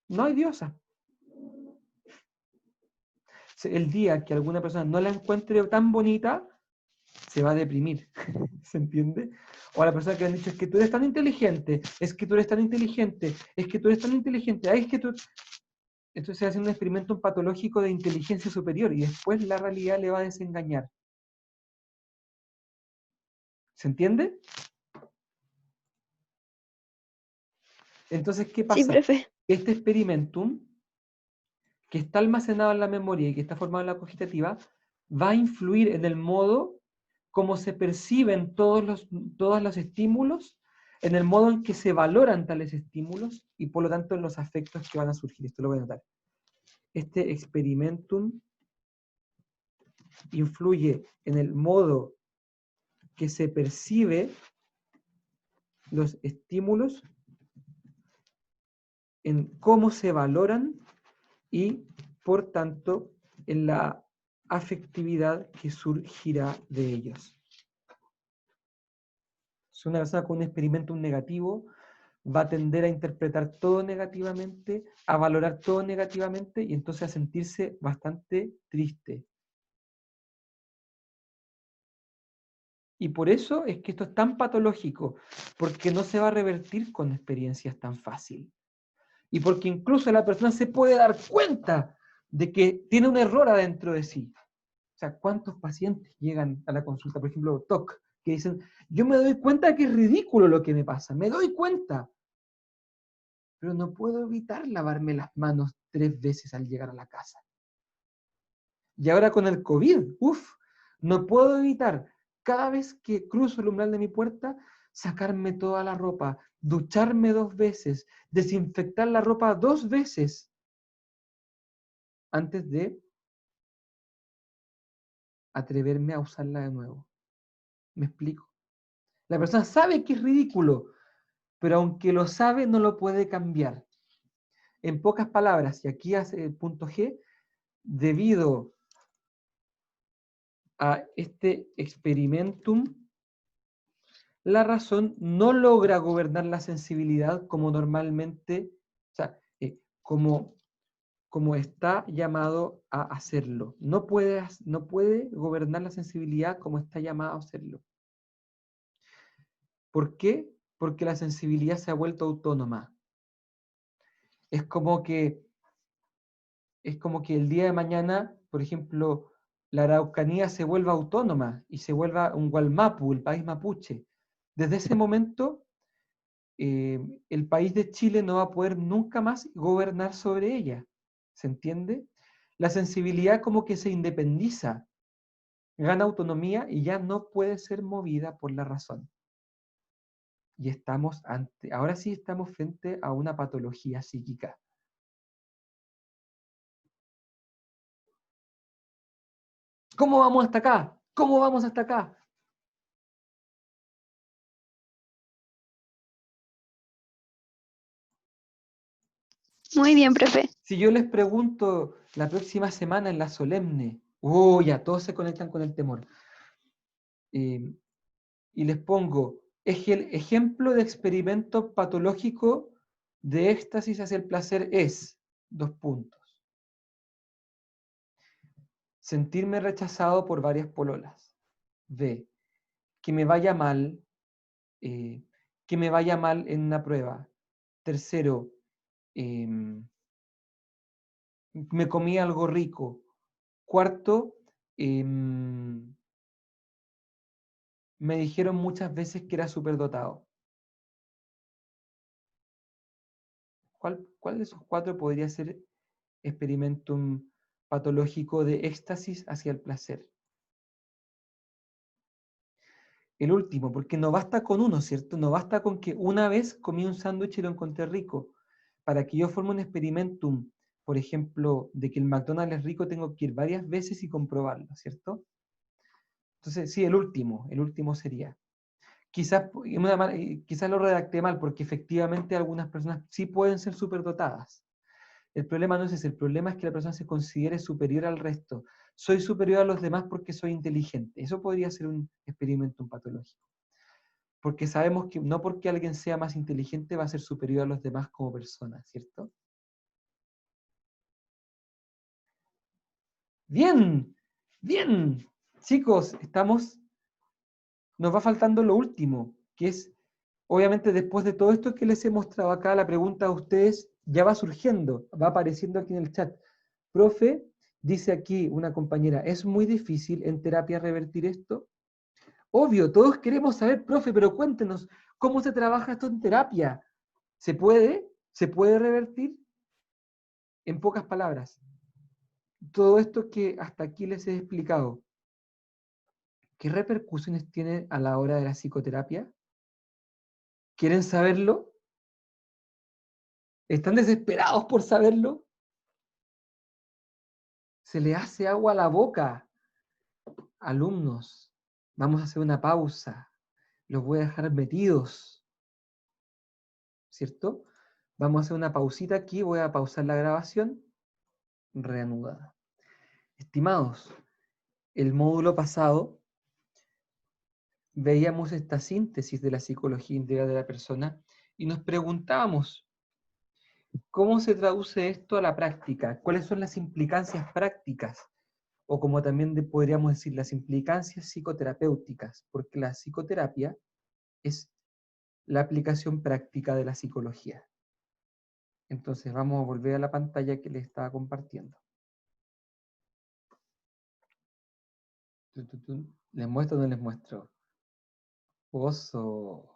Speaker 1: no hay diosa. El día que alguna persona no la encuentre tan bonita, se va a deprimir, ¿se entiende? O a la persona que le han dicho, es que tú eres tan inteligente, es que tú eres tan inteligente, es que tú eres tan inteligente, ay, es que tú... Entonces se hace un experimento patológico de inteligencia superior y después la realidad le va a desengañar. ¿Se entiende? Entonces, ¿qué
Speaker 4: Sí,
Speaker 1: pasa?
Speaker 4: profe.
Speaker 1: Este experimentum, que está almacenado en la memoria y que está formado en la cogitativa, va a influir en el modo como se perciben todos los estímulos, en el modo en que se valoran tales estímulos y por lo tanto en los afectos que van a surgir. Esto lo voy a notar. Este experimentum influye en el modo que se percibe los estímulos, en cómo se valoran y, por tanto, en la afectividad que surgirá de ellos. Si una persona con un experimento negativo va a tender a interpretar todo negativamente, a valorar todo negativamente y entonces a sentirse bastante triste. Y por eso es que esto es tan patológico, porque no se va a revertir con experiencias tan fáciles. Y porque incluso la persona se puede dar cuenta de que tiene un error adentro de sí. O sea, ¿cuántos pacientes llegan a la consulta, por ejemplo, TOC, que dicen, yo me doy cuenta que es ridículo lo que me pasa, me doy cuenta, pero no puedo evitar lavarme las manos 3 veces al llegar a la casa. Y ahora con el COVID, no puedo evitar cada vez que cruzo el umbral de mi puerta, sacarme toda la ropa, ducharme 2 veces, desinfectar la ropa 2 veces antes de atreverme a usarla de nuevo. ¿Me explico? La persona sabe que es ridículo, pero aunque lo sabe, no lo puede cambiar. En pocas palabras, y aquí hace el punto G, debido a este experimentum, la razón no logra gobernar la sensibilidad como normalmente, o sea, como está llamado a hacerlo. No puede gobernar la sensibilidad como está llamado a hacerlo. ¿Por qué? Porque la sensibilidad se ha vuelto autónoma. Es como que el día de mañana, por ejemplo, la Araucanía se vuelva autónoma y se vuelva un Gualmapu, el país mapuche. Desde ese momento, el país de Chile no va a poder nunca más gobernar sobre ella. ¿Se entiende? La sensibilidad como que se independiza, gana autonomía y ya no puede ser movida por la razón. Y ahora sí estamos frente a una patología psíquica. ¿Cómo vamos hasta acá? ¿Cómo vamos hasta acá?
Speaker 4: Muy bien, profe.
Speaker 1: Si yo les pregunto la próxima semana en la solemne, ya todos se conectan con el temor, y les pongo, ejemplo de experimento patológico de éxtasis hacia el placer es, 2 puntos. Sentirme rechazado por varias pololas. B, que me vaya mal, en una prueba. Tercero, me comí algo rico. Cuarto, me dijeron muchas veces que era superdotado. ¿Cuál de esos 4 podría ser experimentum patológico de éxtasis hacia el placer? El último, porque no basta con uno, ¿cierto? No basta con que una vez comí un sándwich y lo encontré rico. Para que yo forme un experimentum, por ejemplo, de que el McDonald's es rico, tengo que ir varias veces y comprobarlo, ¿cierto? Entonces, sí, el último sería. Quizás lo redacté mal, porque efectivamente algunas personas sí pueden ser superdotadas. El problema no es ese, el problema es que la persona se considere superior al resto. Soy superior a los demás porque soy inteligente. Eso podría ser un experimento patológico. Porque sabemos que no porque alguien sea más inteligente va a ser superior a los demás como persona, ¿cierto? Bien, bien. Chicos, nos va faltando lo último, que es, obviamente después de todo esto que les he mostrado acá, la pregunta a ustedes ya va surgiendo, va apareciendo aquí en el chat. Profe, dice aquí una compañera, ¿es muy difícil en terapia revertir esto? Obvio, todos queremos saber, profe, pero cuéntenos, ¿cómo se trabaja esto en terapia? ¿Se puede? ¿Se puede revertir? En pocas palabras, todo esto que hasta aquí les he explicado, ¿qué repercusiones tiene a la hora de la psicoterapia? ¿Quieren saberlo? ¿Están desesperados por saberlo? Se le hace agua a la boca. Alumnos, vamos a hacer una pausa. Los voy a dejar metidos, ¿cierto? Vamos a hacer una pausita aquí, voy a pausar la grabación, reanudada. Estimados, el módulo pasado veíamos esta síntesis de la psicología integral de la persona y nos preguntábamos, ¿cómo se traduce esto a la práctica? ¿Cuáles son las implicancias prácticas? O como también podríamos decir, las implicancias psicoterapéuticas, porque la psicoterapia es la aplicación práctica de la psicología. Entonces vamos a volver a la pantalla que les estaba compartiendo. ¿Les muestro o no les muestro? Oso.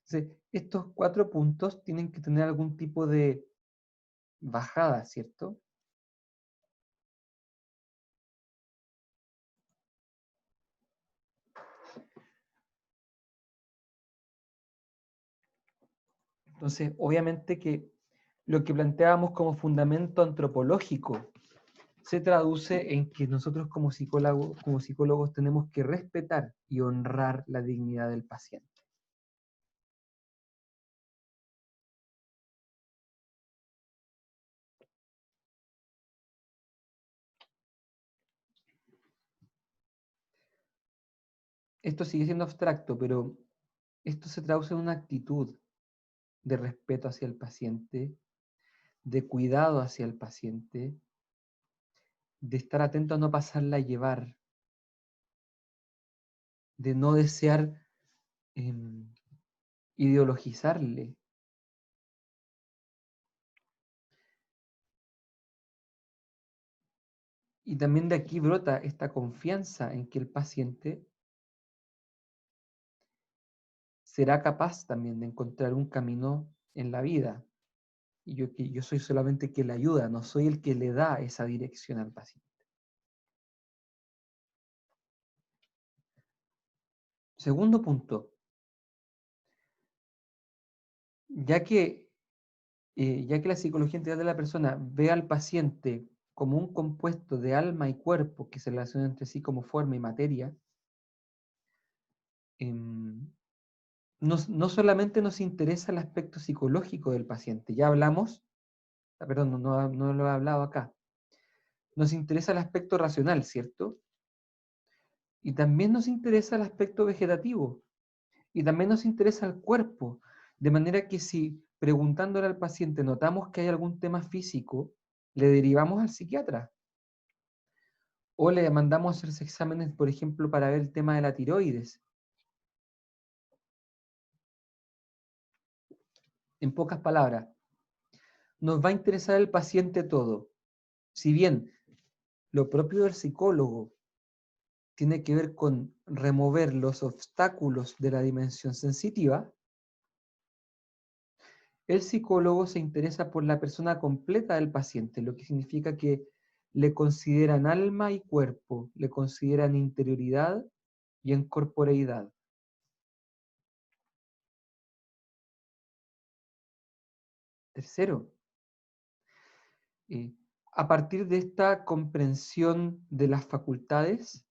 Speaker 1: Entonces, estos 4 puntos tienen que tener algún tipo de bajada, ¿cierto? Entonces, obviamente que lo que planteábamos como fundamento antropológico se traduce en que nosotros como psicólogos tenemos que respetar y honrar la dignidad del paciente. Esto sigue siendo abstracto, pero esto se traduce en una actitud de respeto hacia el paciente, de cuidado hacia el paciente, de estar atento a no pasarla a llevar, de no desear ideologizarle. Y también de aquí brota esta confianza en que el paciente será capaz también de encontrar un camino en la vida. Y yo soy solamente quien le ayuda, no soy el que le da esa dirección al paciente. Segundo punto. Ya que la psicología integral de la persona ve al paciente como un compuesto de alma y cuerpo que se relacionan entre sí como forma y materia, no solamente nos interesa el aspecto psicológico del paciente, ya hablamos, perdón, no lo he hablado acá, nos interesa el aspecto racional, ¿cierto? Y también nos interesa el aspecto vegetativo, y también nos interesa el cuerpo, de manera que si preguntándole al paciente notamos que hay algún tema físico, le derivamos al psiquiatra. O le mandamos a hacerse exámenes, por ejemplo, para ver el tema de la tiroides. En pocas palabras, nos va a interesar el paciente todo. Si bien lo propio del psicólogo tiene que ver con remover los obstáculos de la dimensión sensitiva, el psicólogo se interesa por la persona completa del paciente, lo que significa que le consideran alma y cuerpo, le consideran interioridad y encorporeidad. Tercero, a partir de esta comprensión de las facultades,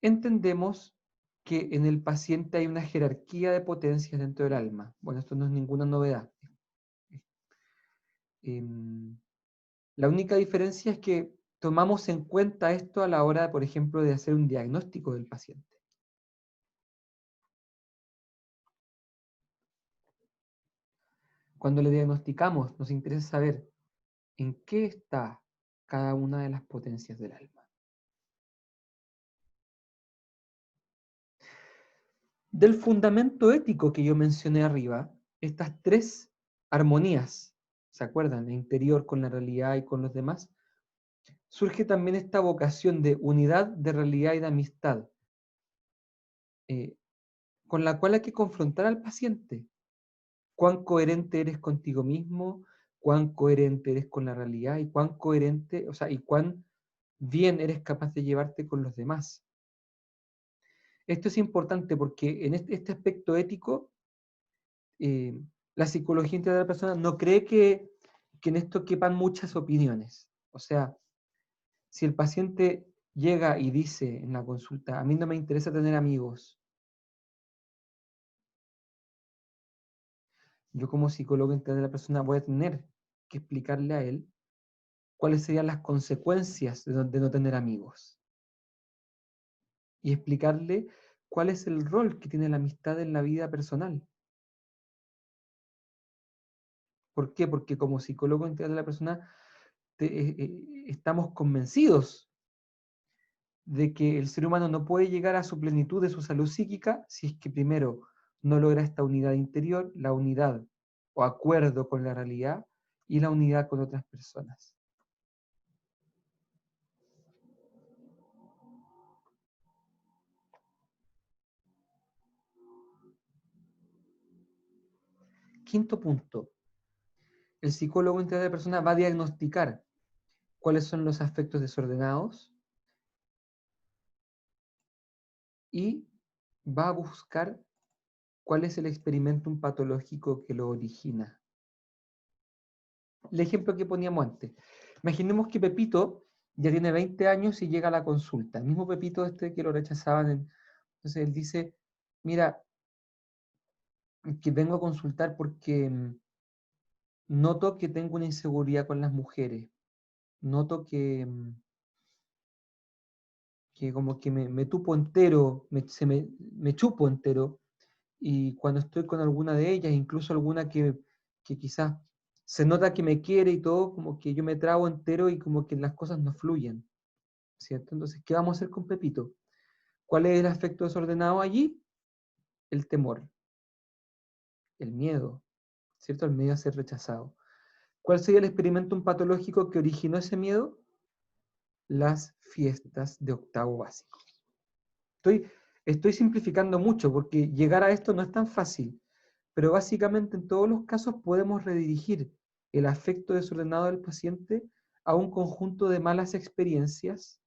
Speaker 1: entendemos que en el paciente hay una jerarquía de potencias dentro del alma. Bueno, esto no es ninguna novedad. La única diferencia es que tomamos en cuenta esto a la hora, por ejemplo, de hacer un diagnóstico del paciente. Cuando le diagnosticamos, nos interesa saber en qué está cada una de las potencias del alma. Del fundamento ético que yo mencioné arriba, estas tres armonías, ¿se acuerdan? El interior con la realidad y con los demás, surge también esta vocación de unidad, de realidad y de amistad, con la cual hay que confrontar al paciente. Cuán coherente eres contigo mismo, cuán coherente eres con la realidad y cuán coherente, o sea, y cuán bien eres capaz de llevarte con los demás. Esto es importante porque en este aspecto ético, la psicología integral de la persona no cree que en esto quepan muchas opiniones. O sea, si el paciente llega y dice en la consulta, a mí no me interesa tener amigos, yo como psicólogo integral de la persona voy a tener que explicarle a él cuáles serían las consecuencias de no tener amigos. Y explicarle cuál es el rol que tiene la amistad en la vida personal. ¿Por qué? Porque como psicólogo integral de la persona estamos convencidos de que el ser humano no puede llegar a su plenitud de su salud psíquica si es que primero no logra esta unidad interior, la unidad o acuerdo con la realidad y la unidad con otras personas. Quinto punto. El psicólogo integral de la persona va a diagnosticar cuáles son los afectos desordenados y va a buscar cuál es el experimentum patológico que lo origina. El ejemplo que poníamos antes. Imaginemos que Pepito ya tiene 20 años y llega a la consulta. El mismo Pepito que lo rechazaban. Entonces él dice, mira, que vengo a consultar porque noto que tengo una inseguridad con las mujeres. Noto que como que me tupo entero, me chupo entero, y cuando estoy con alguna de ellas, incluso alguna que quizás se nota que me quiere y todo, como que yo me trago entero y como que las cosas no fluyen, ¿cierto? Entonces, ¿qué vamos a hacer con Pepito? ¿Cuál es el afecto desordenado allí? El temor, el miedo, ¿cierto? El miedo a ser rechazado. ¿Cuál sería el experimento patológico que originó ese miedo? Las fiestas de octavo básico. Estoy simplificando mucho porque llegar a esto no es tan fácil, pero básicamente en todos los casos podemos redirigir el afecto desordenado del paciente a un conjunto de malas experiencias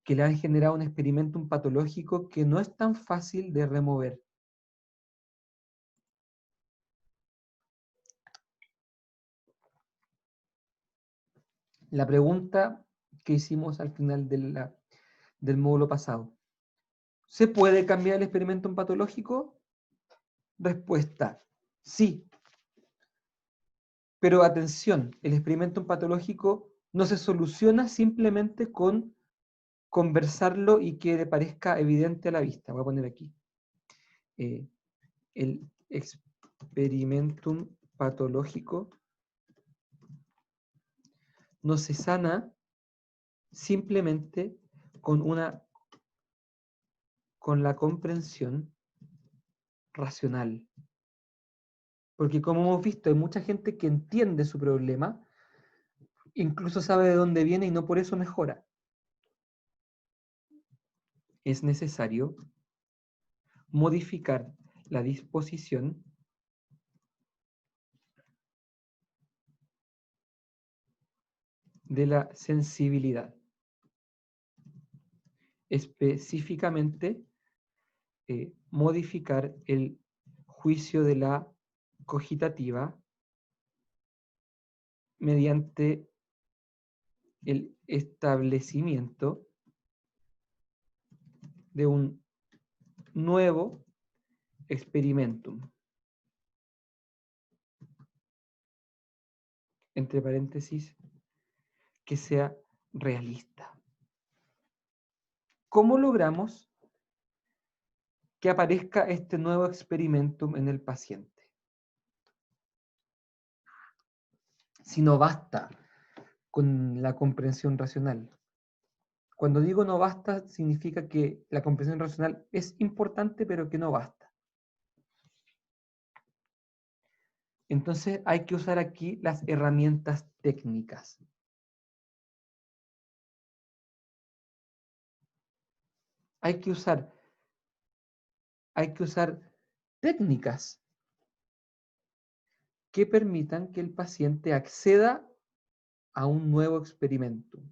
Speaker 1: que le han generado un experimento patológico que no es tan fácil de remover. La pregunta que hicimos al final del módulo pasado. ¿Se puede cambiar el experimento patológico? Respuesta, sí. Pero atención, el experimento patológico no se soluciona simplemente con conversarlo y que le parezca evidente a la vista. Voy a poner aquí. El experimentum patológico no se sana simplemente con la comprensión racional. Porque como hemos visto, hay mucha gente que entiende su problema, incluso sabe de dónde viene y no por eso mejora. es necesario modificar la disposición de la sensibilidad. Específicamente, modificar el juicio de la cogitativa mediante el establecimiento de un nuevo experimentum. Entre paréntesis, que sea realista. ¿Cómo logramos que aparezca este nuevo experimentum en el paciente? Si no basta con la comprensión racional. Cuando digo no basta, significa que la comprensión racional es importante, pero que no basta. Entonces hay que usar aquí las herramientas técnicas. Hay que usar técnicas que permitan que el paciente acceda a un nuevo experimento.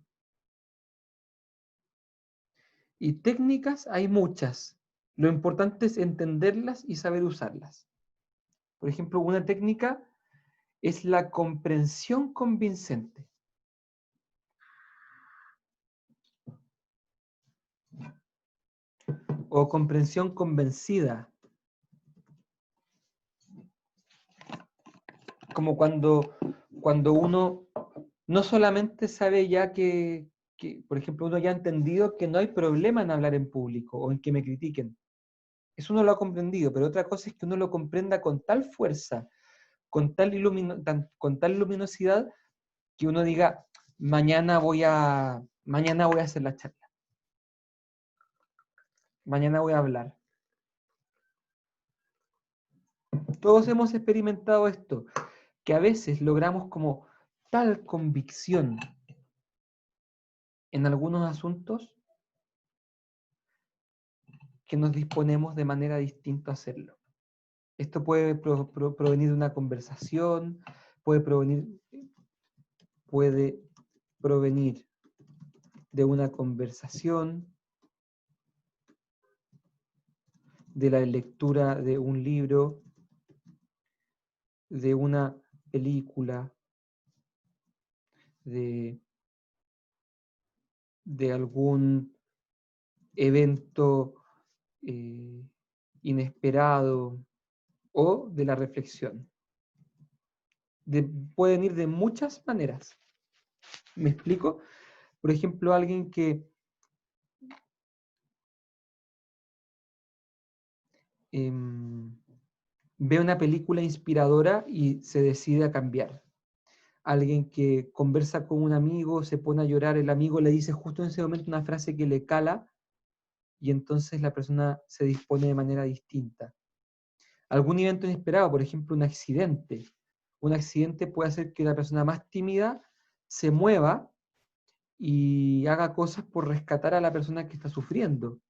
Speaker 1: Y técnicas hay muchas. Lo importante es entenderlas y saber usarlas. Por ejemplo, una técnica es la comprensión convincente. O comprensión convencida. Como cuando uno no solamente sabe ya que, por ejemplo, uno ya ha entendido que no hay problema en hablar en público o en que me critiquen. Eso uno lo ha comprendido, pero otra cosa es que uno lo comprenda con tal fuerza, con tal luminosidad, que uno diga, mañana voy a hacer la charla. Mañana voy a hablar. Todos hemos experimentado esto, que a veces logramos como tal convicción en algunos asuntos que nos disponemos de manera distinta a hacerlo. Esto puede provenir de una conversación, puede provenir de una conversación, de la lectura de un libro, de una película, de algún evento inesperado o de la reflexión. Pueden ir de muchas maneras. ¿Me explico? Por ejemplo, alguien que ve una película inspiradora y se decide a cambiar. Alguien que conversa con un amigo, se pone a llorar, el amigo le dice justo en ese momento una frase que le cala y entonces la persona se dispone de manera distinta. Algún evento inesperado, por ejemplo, un accidente. Un accidente puede hacer que la persona más tímida se mueva y haga cosas por rescatar a la persona que está sufriendo.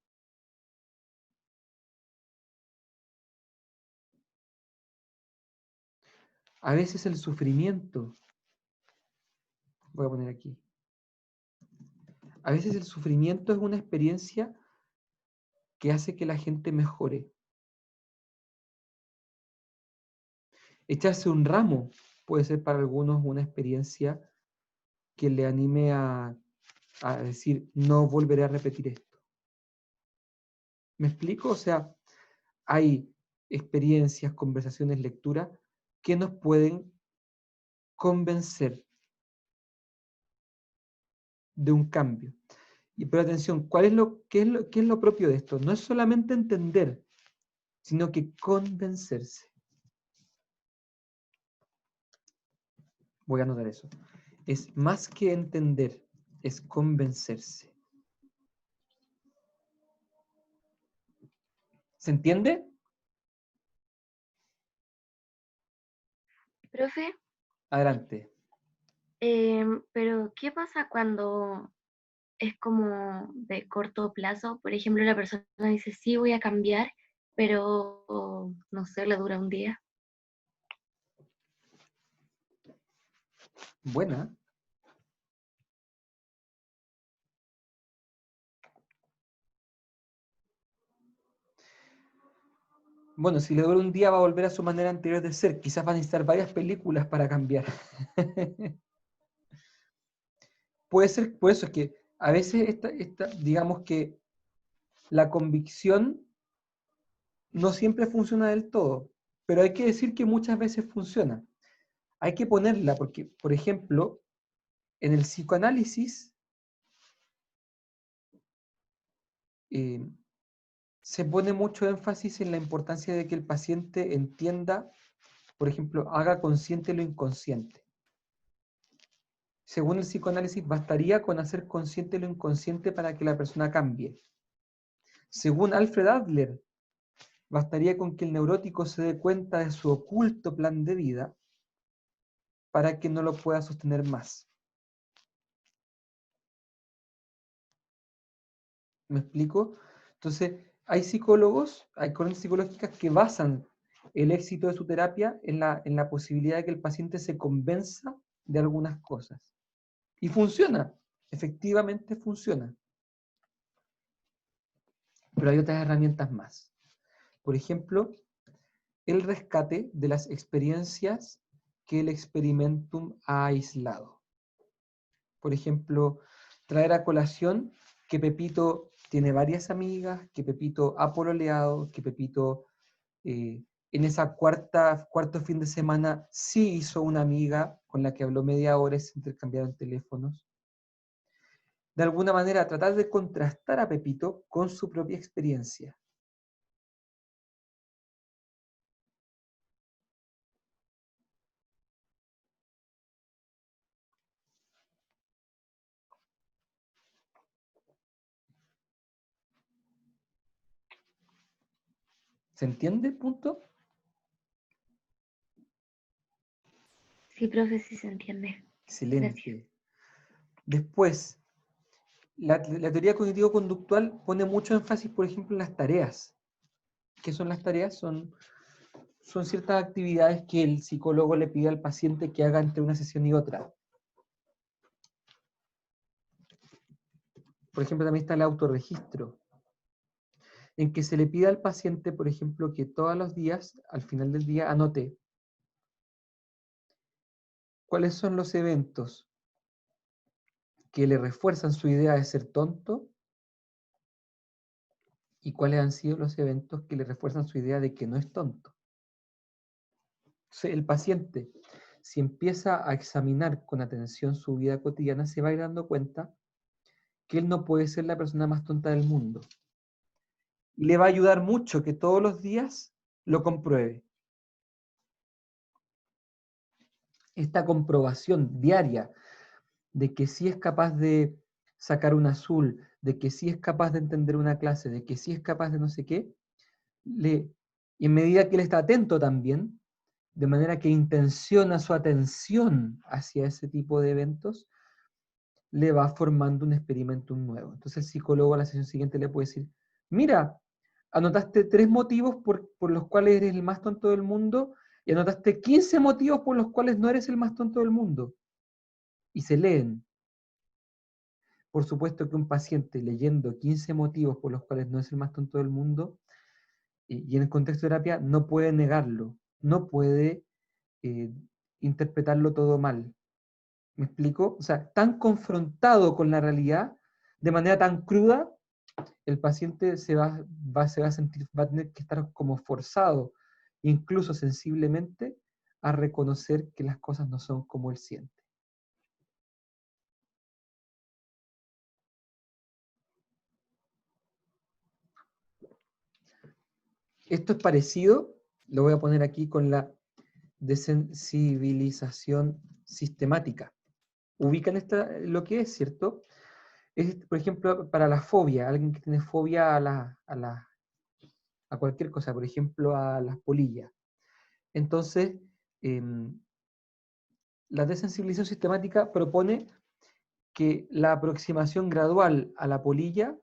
Speaker 1: A veces el sufrimiento, voy a poner aquí, a veces el sufrimiento es una experiencia que hace que la gente mejore. Echarse un ramo puede ser para algunos una experiencia que le anime a decir, no volveré a repetir esto. ¿Me explico? O sea, hay experiencias, conversaciones, lectura que nos pueden convencer de un cambio. Pero atención, qué es lo propio de esto? No es solamente entender, sino que convencerse. Voy a anotar eso. Es más que entender, es convencerse. ¿Se entiende?
Speaker 5: Profe,
Speaker 1: Adelante.
Speaker 5: pero ¿qué pasa cuando es como de corto plazo. Por ejemplo, la persona dice, sí, voy a cambiar, pero no sé, le dura un día.
Speaker 1: Buena. Bueno, si le dura un día va a volver a su manera anterior de ser. Quizás va a necesitar varias películas para cambiar. Puede ser, por eso es que a veces digamos que la convicción no siempre funciona del todo, pero hay que decir que muchas veces funciona. Hay que ponerla porque, por ejemplo, en el psicoanálisis se pone mucho énfasis en la importancia de que el paciente entienda, por ejemplo, haga consciente lo inconsciente. Según el psicoanálisis, bastaría con hacer consciente lo inconsciente para que la persona cambie. Según Alfred Adler, bastaría con que el neurótico se dé cuenta de su oculto plan de vida para que no lo pueda sostener más. ¿Me explico? Entonces, hay psicólogos, hay corrientes psicológicas que basan el éxito de su terapia en la posibilidad de que el paciente se convenza de algunas cosas. Y funciona, efectivamente funciona. Pero hay otras herramientas más. Por ejemplo, el rescate de las experiencias que el experimentum ha aislado. Por ejemplo, traer a colación que Pepito tiene varias amigas, que Pepito ha pololeado, que Pepito en esa cuarto fin de semana sí hizo una amiga con la que habló media hora y se intercambiaron teléfonos. De alguna manera tratar de contrastar a Pepito con su propia experiencia. ¿Se entiende el punto?
Speaker 5: Sí, profe, sí se entiende.
Speaker 1: Excelente.
Speaker 5: Gracias.
Speaker 1: Después, la teoría cognitivo-conductual pone mucho énfasis, por ejemplo, en las tareas. ¿Qué son las tareas? Son ciertas actividades que el psicólogo le pide al paciente que haga entre una sesión y otra. Por ejemplo, también está el autorregistro, en que se le pide al paciente, por ejemplo, que todos los días, al final del día, anote cuáles son los eventos que le refuerzan su idea de ser tonto y cuáles han sido los eventos que le refuerzan su idea de que no es tonto. Entonces, el paciente, si empieza a examinar con atención su vida cotidiana, se va a ir dando cuenta que él no puede ser la persona más tonta del mundo. Y le va a ayudar mucho que todos los días lo compruebe. Esta comprobación diaria de que sí es capaz de sacar un azul, de que sí es capaz de entender una clase, de que sí es capaz de no sé qué, y en medida que él está atento también, de manera que intenciona su atención hacia ese tipo de eventos, le va formando un experimento nuevo. Entonces el psicólogo a la sesión siguiente le puede decir, mira, anotaste 3 motivos por los cuales eres el más tonto del mundo y anotaste 15 motivos por los cuales no eres el más tonto del mundo. Y se leen. Por supuesto que un paciente leyendo 15 motivos por los cuales no es el más tonto del mundo, y en el contexto de terapia, no puede negarlo, no puede interpretarlo todo mal. ¿Me explico? O sea, tan confrontado con la realidad, de manera tan cruda, el paciente se va a sentir, va a tener que estar como forzado, incluso sensiblemente, a reconocer que las cosas no son como él siente. Esto es parecido, lo voy a poner aquí con la desensibilización sistemática. Ubican lo que es, ¿cierto? Es, por ejemplo, para la fobia, alguien que tiene fobia a cualquier cosa, por ejemplo, a las polillas. Entonces, la desensibilización sistemática propone que la aproximación gradual a la polilla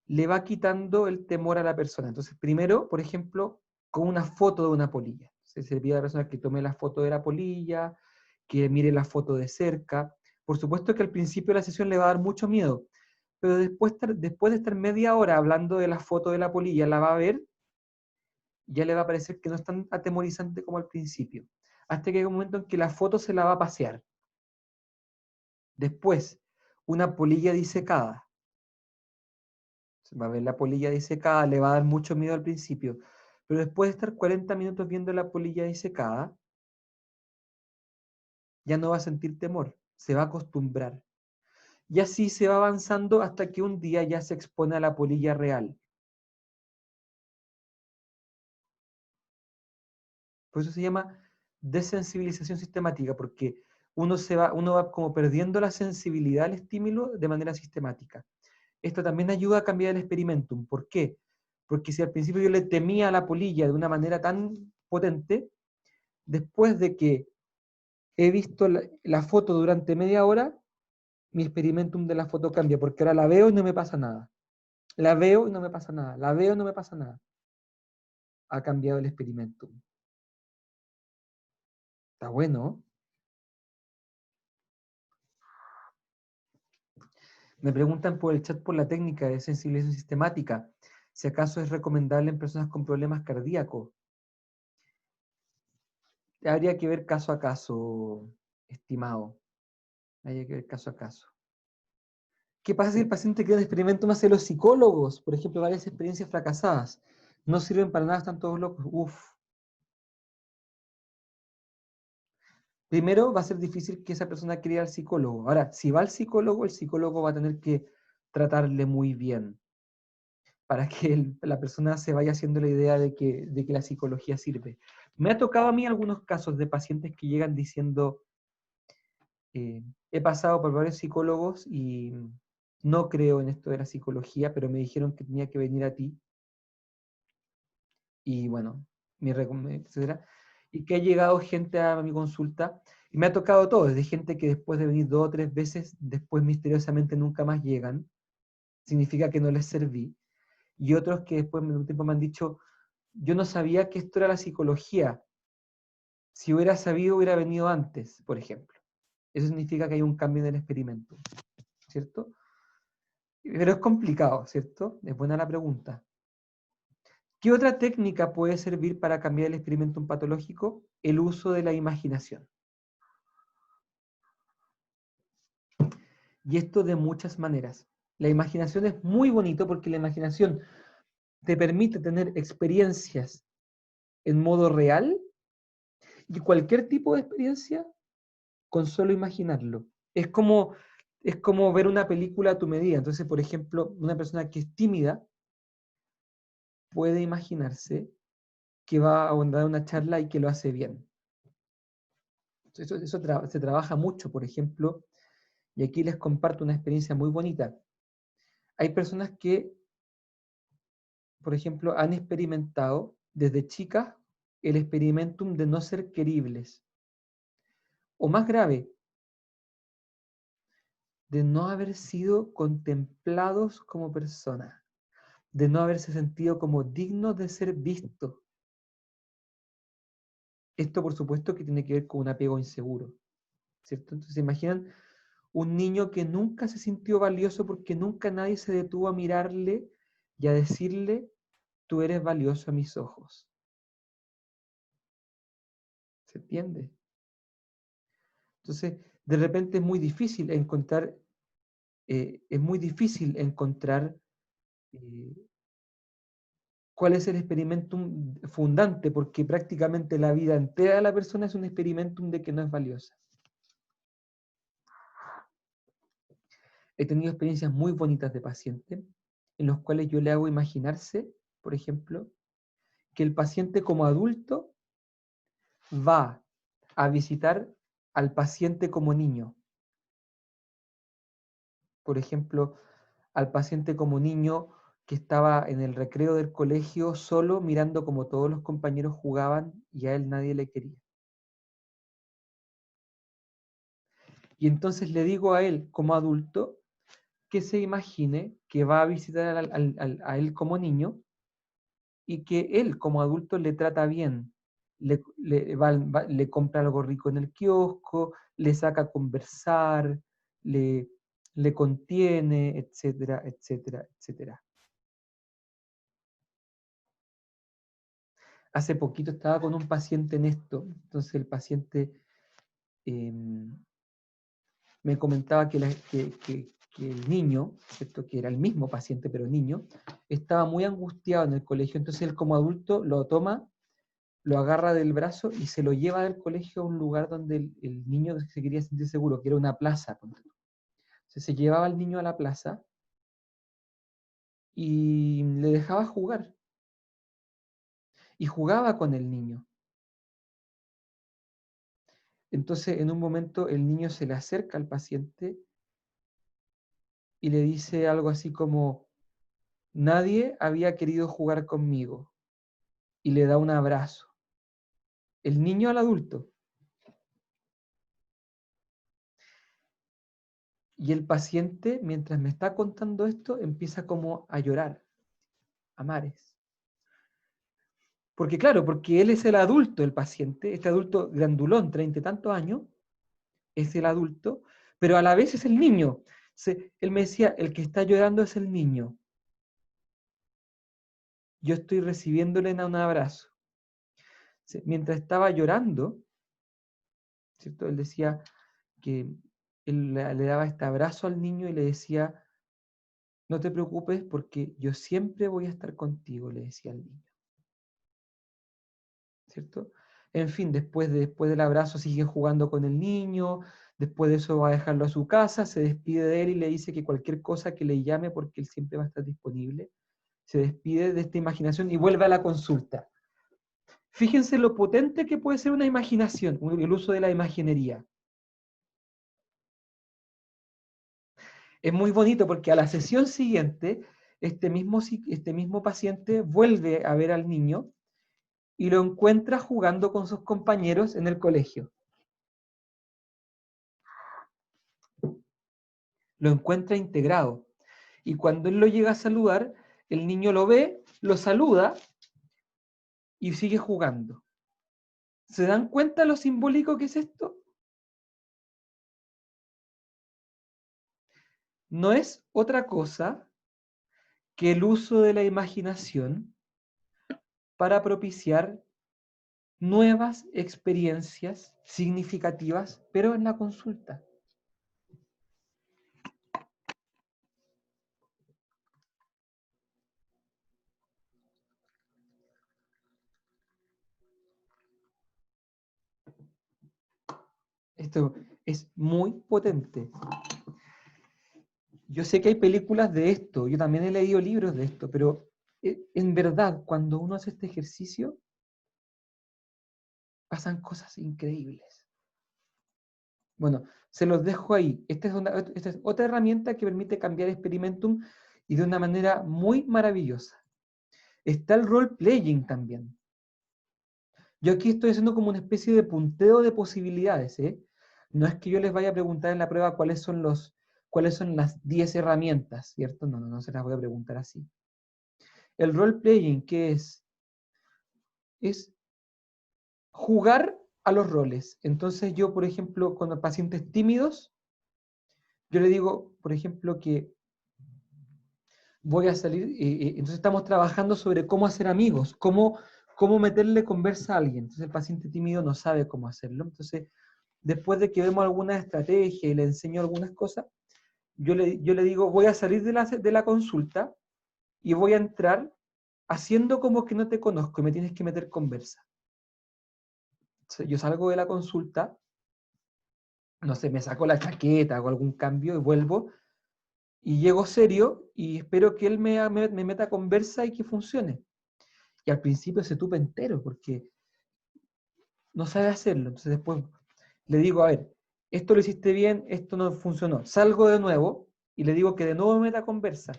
Speaker 1: le va quitando el temor a la persona. Entonces, primero, por ejemplo, con una foto de una polilla. Se le pide a la persona que tome la foto de la polilla, que mire la foto de cerca. Por supuesto que al principio de la sesión le va a dar mucho miedo, pero después de estar media hora hablando de la foto de la polilla, la va a ver, ya le va a parecer que no es tan atemorizante como al principio. Hasta que hay un momento en que la foto se la va a pasear. Después, una polilla disecada. Va a ver la polilla disecada, le va a dar mucho miedo al principio, pero después de estar 40 minutos viendo la polilla disecada, ya no va a sentir temor, se va a acostumbrar. Y así se va avanzando hasta que un día ya se expone a la polilla real. Por eso se llama desensibilización sistemática, porque uno va como perdiendo la sensibilidad al estímulo de manera sistemática. Esto también ayuda a cambiar el experimentum. ¿Por qué? Porque si al principio yo le temía a la polilla de una manera tan potente, después de que he visto la foto durante media hora, mi experimentum de la foto cambia, porque ahora la veo y no me pasa nada. La veo y no me pasa nada. La veo y no me pasa nada. Ha cambiado el experimentum. Está bueno. Me preguntan por el chat por la técnica de sensibilización sistemática, si acaso es recomendable en personas con problemas cardíacos. Habría que ver caso a caso, estimado. Habría que ver caso a caso. ¿Qué pasa si el paciente quiere un experimento más de los psicólogos? Por ejemplo, varias experiencias fracasadas. No sirven para nada, están todos locos. Uf. Primero va a ser difícil que esa persona quiera ir al psicólogo. Ahora, si va al psicólogo, el psicólogo va a tener que tratarle muy bien para que la persona se vaya haciendo la idea de que la psicología sirve. Me ha tocado a mí algunos casos de pacientes que llegan diciendo, he pasado por varios psicólogos y no creo en esto de la psicología, pero me dijeron que tenía que venir a ti. Y bueno, etcétera. Y que ha llegado gente a mi consulta, y me ha tocado todo, desde gente que después de venir 2 o 3 veces, después misteriosamente nunca más llegan, significa que no les serví, y otros que después de un tiempo me han dicho, yo no sabía que esto era la psicología, si hubiera sabido hubiera venido antes, por ejemplo. Eso significa que hay un cambio en el experimento, ¿cierto? Pero es complicado, ¿cierto? Es buena la pregunta. ¿Qué otra técnica puede servir para cambiar el experimento patológico? El uso de la imaginación. Y esto de muchas maneras. La imaginación es muy bonito porque la imaginación te permite tener experiencias en modo real y cualquier tipo de experiencia con solo imaginarlo. Es como ver una película a tu medida. Entonces, por ejemplo, una persona que es tímida puede imaginarse que va a dar una charla y que lo hace bien. Se trabaja mucho, por ejemplo, y aquí les comparto una experiencia muy bonita. Hay personas que, por ejemplo, han experimentado desde chicas el experimentum de no ser queribles. O más grave, de no haber sido contemplados como personas, de no haberse sentido como dignos de ser vistos. Esto, por supuesto, que tiene que ver con un apego inseguro, ¿cierto? Entonces, imaginan un niño que nunca se sintió valioso porque nunca nadie se detuvo a mirarle y a decirle, tú eres valioso a mis ojos. ¿Se entiende? Entonces, de repente es muy difícil encontrar cuál es el experimentum fundante, porque prácticamente la vida entera de la persona es un experimentum de que no es valiosa. He tenido experiencias muy bonitas de pacientes, en los cuales yo le hago imaginarse, por ejemplo, que el paciente como adulto va a visitar al paciente como niño. Por ejemplo, al paciente como niño que estaba en el recreo del colegio solo mirando como todos los compañeros jugaban y a él nadie le quería. Y entonces le digo a él como adulto que se imagine que va a visitar a él como niño y que él como adulto le trata bien, le compra algo rico en el kiosco, le saca a conversar, le, le contiene, etcétera, etcétera, etcétera. Hace poquito estaba con un paciente en esto, entonces el paciente me comentaba que el niño, ¿cierto? Que era el mismo paciente pero niño, estaba muy angustiado en el colegio, entonces él como adulto lo toma, lo agarra del brazo y se lo lleva del colegio a un lugar donde el niño se quería sentir seguro, que era una plaza. Entonces se llevaba al niño a la plaza y le dejaba jugar. Y jugaba con el niño. Entonces en un momento el niño se le acerca al paciente y le dice algo así como, nadie había querido jugar conmigo. Y le da un abrazo. El niño al adulto. Y el paciente, mientras me está contando esto, empieza como a llorar, a mares. Porque claro, porque él es el adulto, el paciente, este adulto grandulón, 30 y tantos años, es el adulto, pero a la vez es el niño. Él me decía, el que está llorando es el niño. Yo estoy recibiéndole un abrazo. Mientras estaba llorando, ¿cierto? Él decía que él le daba este abrazo al niño y le decía, no te preocupes porque yo siempre voy a estar contigo, le decía al niño. ¿Cierto? En fin, después del abrazo sigue jugando con el niño, después de eso va a dejarlo a su casa, se despide de él y le dice que cualquier cosa que le llame porque él siempre va a estar disponible. Se despide de esta imaginación y vuelve a la consulta. Fíjense lo potente que puede ser una imaginación, el uso de la imaginería. Es muy bonito porque a la sesión siguiente, este mismo paciente vuelve a ver al niño y lo encuentra jugando con sus compañeros en el colegio. Lo encuentra integrado. Y cuando él lo llega a saludar, el niño lo ve, lo saluda y sigue jugando. ¿Se dan cuenta lo simbólico que es esto? No es otra cosa que el uso de la imaginación para propiciar nuevas experiencias significativas, pero en la consulta. Esto es muy potente. Yo sé que hay películas de esto, yo también he leído libros de esto, pero en verdad, cuando uno hace este ejercicio, pasan cosas increíbles. Bueno, se los dejo ahí. Esta es otra herramienta que permite cambiar Experimentum y de una manera muy maravillosa. Está el role-playing también. Yo aquí estoy haciendo como una especie de punteo de posibilidades, ¿eh? No es que yo les vaya a preguntar en la prueba cuáles son las 10 herramientas, ¿cierto? No se las voy a preguntar así. El role-playing, ¿qué es? Es jugar a los roles. Entonces yo, por ejemplo, con los pacientes tímidos, yo le digo, por ejemplo, que voy a salir, entonces estamos trabajando sobre cómo hacer amigos, cómo meterle conversa a alguien. Entonces el paciente tímido no sabe cómo hacerlo. Entonces, después de que vemos alguna estrategia y le enseño algunas cosas, yo le digo, voy a salir de la consulta y voy a entrar haciendo como que no te conozco y me tienes que meter conversa. Entonces, yo salgo de la consulta, no sé, me saco la chaqueta, hago algún cambio y vuelvo, y llego serio y espero que él me meta conversa y que funcione. Y al principio se tupe entero porque no sabe hacerlo. Entonces después le digo, a ver, esto lo hiciste bien, esto no funcionó. Salgo de nuevo y le digo que de nuevo me meta conversa.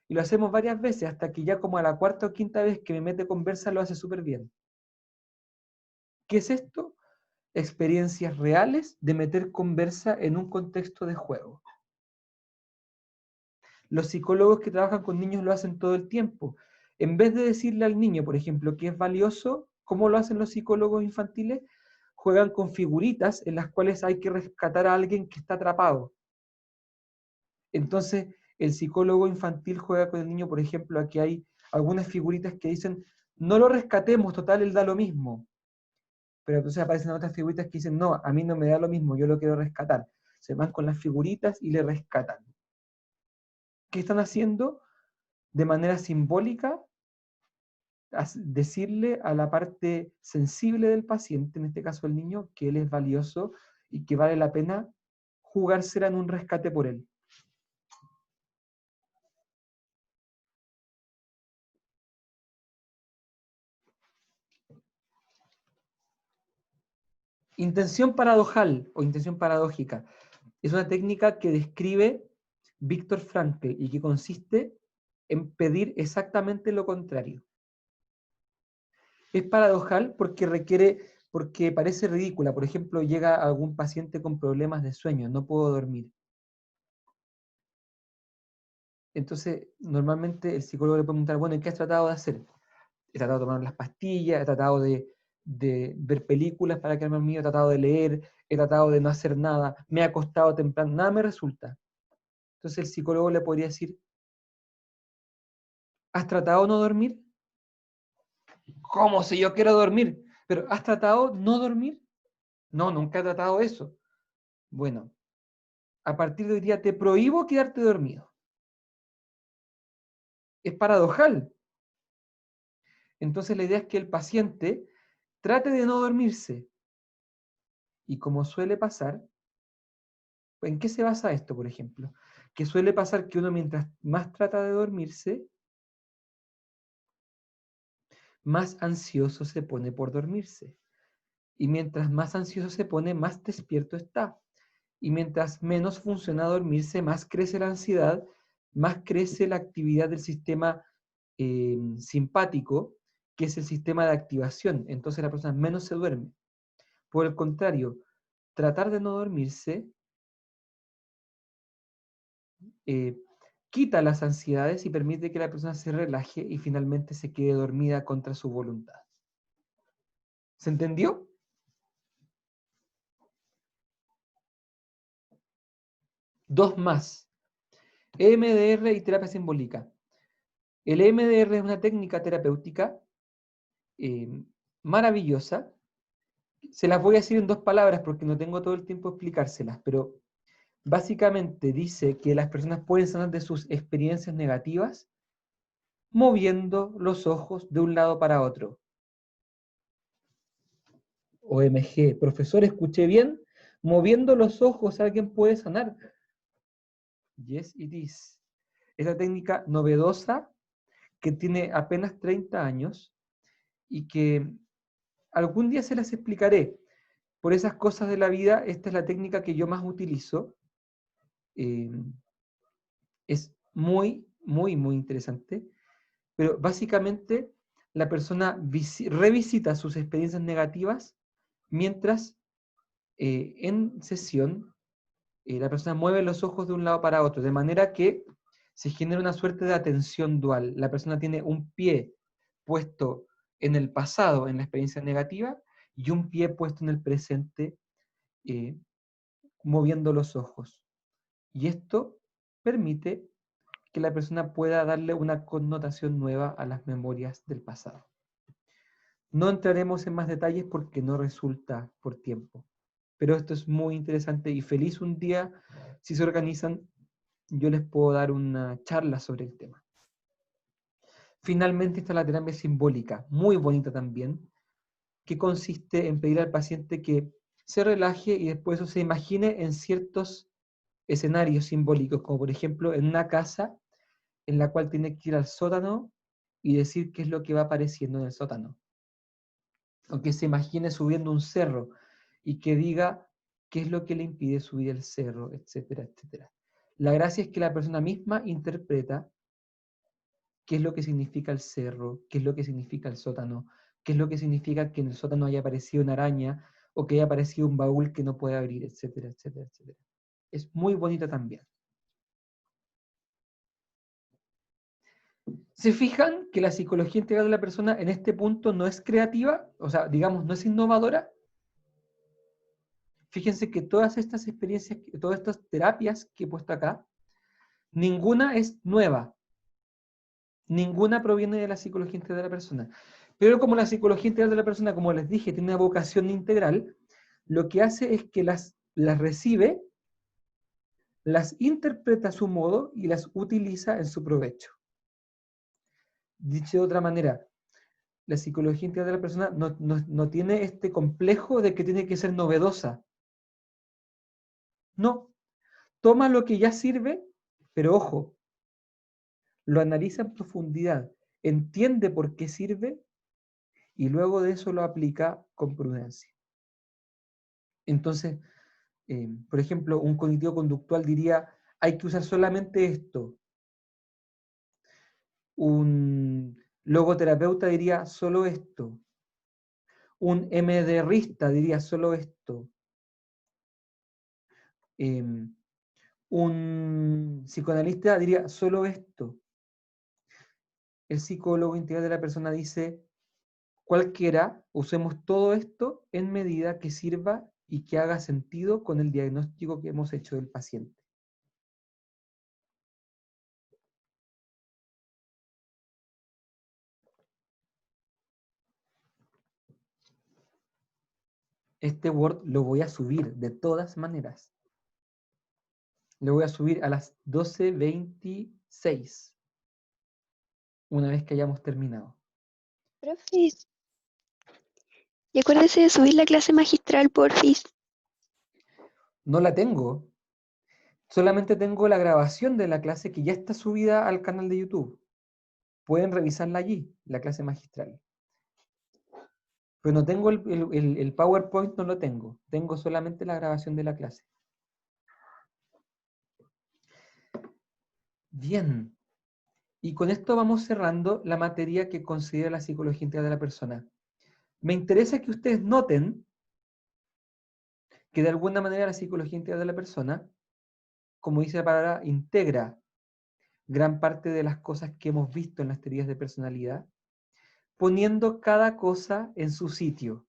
Speaker 1: Y lo hacemos varias veces hasta que ya como a la cuarta o quinta vez que me mete conversa lo hace súper bien. ¿Qué es esto? experiencias reales de meter conversa en un contexto de juego. Los psicólogos que trabajan con niños lo hacen todo el tiempo. En vez de decirle al niño, por ejemplo, que es valioso, ¿cómo lo hacen los psicólogos infantiles? Juegan con figuritas en las cuales hay que rescatar a alguien que está atrapado. Entonces, el psicólogo infantil juega con el niño, por ejemplo, aquí hay algunas figuritas que dicen, no lo rescatemos, total, él da lo mismo. Pero entonces aparecen otras figuritas que dicen, no, a mí no me da lo mismo, yo lo quiero rescatar. Se van con las figuritas y le rescatan. ¿Qué están haciendo? De manera simbólica, decirle a la parte sensible del paciente, en este caso el niño, que él es valioso y que vale la pena jugársela en un rescate por él. Intención paradojal o intención paradójica es una técnica que describe Viktor Frankl y que consiste en pedir exactamente lo contrario. Es paradojal porque parece ridícula. Por ejemplo, llega algún paciente con problemas de sueño, no puedo dormir. Entonces, normalmente el psicólogo le puede preguntar, bueno, ¿y qué has tratado de hacer? He tratado de tomar las pastillas, he tratado de ver películas para quedarme dormido, he tratado de leer, he tratado de no hacer nada, me he acostado temprano, nada me resulta. Entonces el psicólogo le podría decir, ¿has tratado de no dormir? ¿Cómo si yo quiero dormir? ¿Pero has tratado de no dormir? No, nunca he tratado eso. Bueno, a partir de hoy día te prohíbo quedarte dormido. Es paradojal. Entonces la idea es que el paciente trate de no dormirse. Y como suele pasar, ¿en qué se basa esto, por ejemplo? Que suele pasar que uno mientras más trata de dormirse, más ansioso se pone por dormirse. Y mientras más ansioso se pone, más despierto está. Y mientras menos funciona dormirse, más crece la ansiedad, más crece la actividad del sistema simpático, que es el sistema de activación. Entonces la persona menos se duerme. Por el contrario, tratar de no dormirse quita las ansiedades y permite que la persona se relaje y finalmente se quede dormida contra su voluntad. ¿Se entendió? Dos más. EMDR y terapia simbólica. El EMDR es una técnica terapéutica maravillosa. Se las voy a decir en dos palabras porque no tengo todo el tiempo de explicárselas, pero básicamente dice que las personas pueden sanar de sus experiencias negativas moviendo los ojos de un lado para otro. OMG, profesor, escuché bien, moviendo los ojos alguien puede sanar. Yes, it is. Es una técnica novedosa que tiene apenas 30 años y que algún día se las explicaré. Por esas cosas de la vida, esta es la técnica que yo más utilizo. Es muy, muy, muy interesante. Pero básicamente la persona revisita sus experiencias negativas mientras en sesión la persona mueve los ojos de un lado para otro, de manera que se genera una suerte de atención dual. La persona tiene un pie puesto en el pasado, en la experiencia negativa, y un pie puesto en el presente, moviendo los ojos. Y esto permite que la persona pueda darle una connotación nueva a las memorias del pasado. No entraremos en más detalles porque no resulta por tiempo. Pero esto es muy interesante y feliz un día, si se organizan, yo les puedo dar una charla sobre el tema. Finalmente está la terapia simbólica, muy bonita también, que consiste en pedir al paciente que se relaje y después eso se imagine en ciertos escenarios simbólicos, como por ejemplo en una casa en la cual tiene que ir al sótano y decir qué es lo que va apareciendo en el sótano. O que se imagine subiendo un cerro y que diga qué es lo que le impide subir el cerro, etcétera, etcétera. La gracia es que la persona misma interpreta qué es lo que significa el cerro, qué es lo que significa el sótano, qué es lo que significa que en el sótano haya aparecido una araña o que haya aparecido un baúl que no puede abrir, etcétera, etcétera, etcétera. Es muy bonita también. ¿Se fijan que la psicología integral de la persona en este punto no es creativa? O sea, digamos, no es innovadora. Fíjense que todas estas experiencias, todas estas terapias que he puesto acá, ninguna es nueva. Ninguna proviene de la psicología integral de la persona. Pero como la psicología integral de la persona, como les dije, tiene una vocación integral, lo que hace es que las recibe, las interpreta a su modo y las utiliza en su provecho. Dicho de otra manera, la psicología integral de la persona no tiene este complejo de que tiene que ser novedosa. No, toma lo que ya sirve, pero ojo, lo analiza en profundidad, entiende por qué sirve y luego de eso lo aplica con prudencia. Entonces, por ejemplo, un cognitivo conductual diría, hay que usar solamente esto. Un logoterapeuta diría, solo esto. Un MDRista diría, solo esto. Un psicoanalista diría, solo esto. El psicólogo integral de la persona dice, cualquiera, usemos todo esto en medida que sirva y que haga sentido con el diagnóstico que hemos hecho del paciente. Este Word lo voy a subir de todas maneras. Lo voy a subir a las 12:26, una vez que hayamos terminado.
Speaker 4: Profe, y acuérdese de subir la clase magistral, porfis.
Speaker 1: No la tengo. Solamente tengo la grabación de la clase que ya está subida al canal de YouTube. Pueden revisarla allí, la clase magistral. Pero no tengo el PowerPoint, no lo tengo. Tengo solamente la grabación de la clase. Bien. Y con esto vamos cerrando la materia que considera la psicología integral de la persona. Me interesa que ustedes noten que de alguna manera la psicología integral de la persona, como dice la palabra, integra gran parte de las cosas que hemos visto en las teorías de personalidad, poniendo cada cosa en su sitio.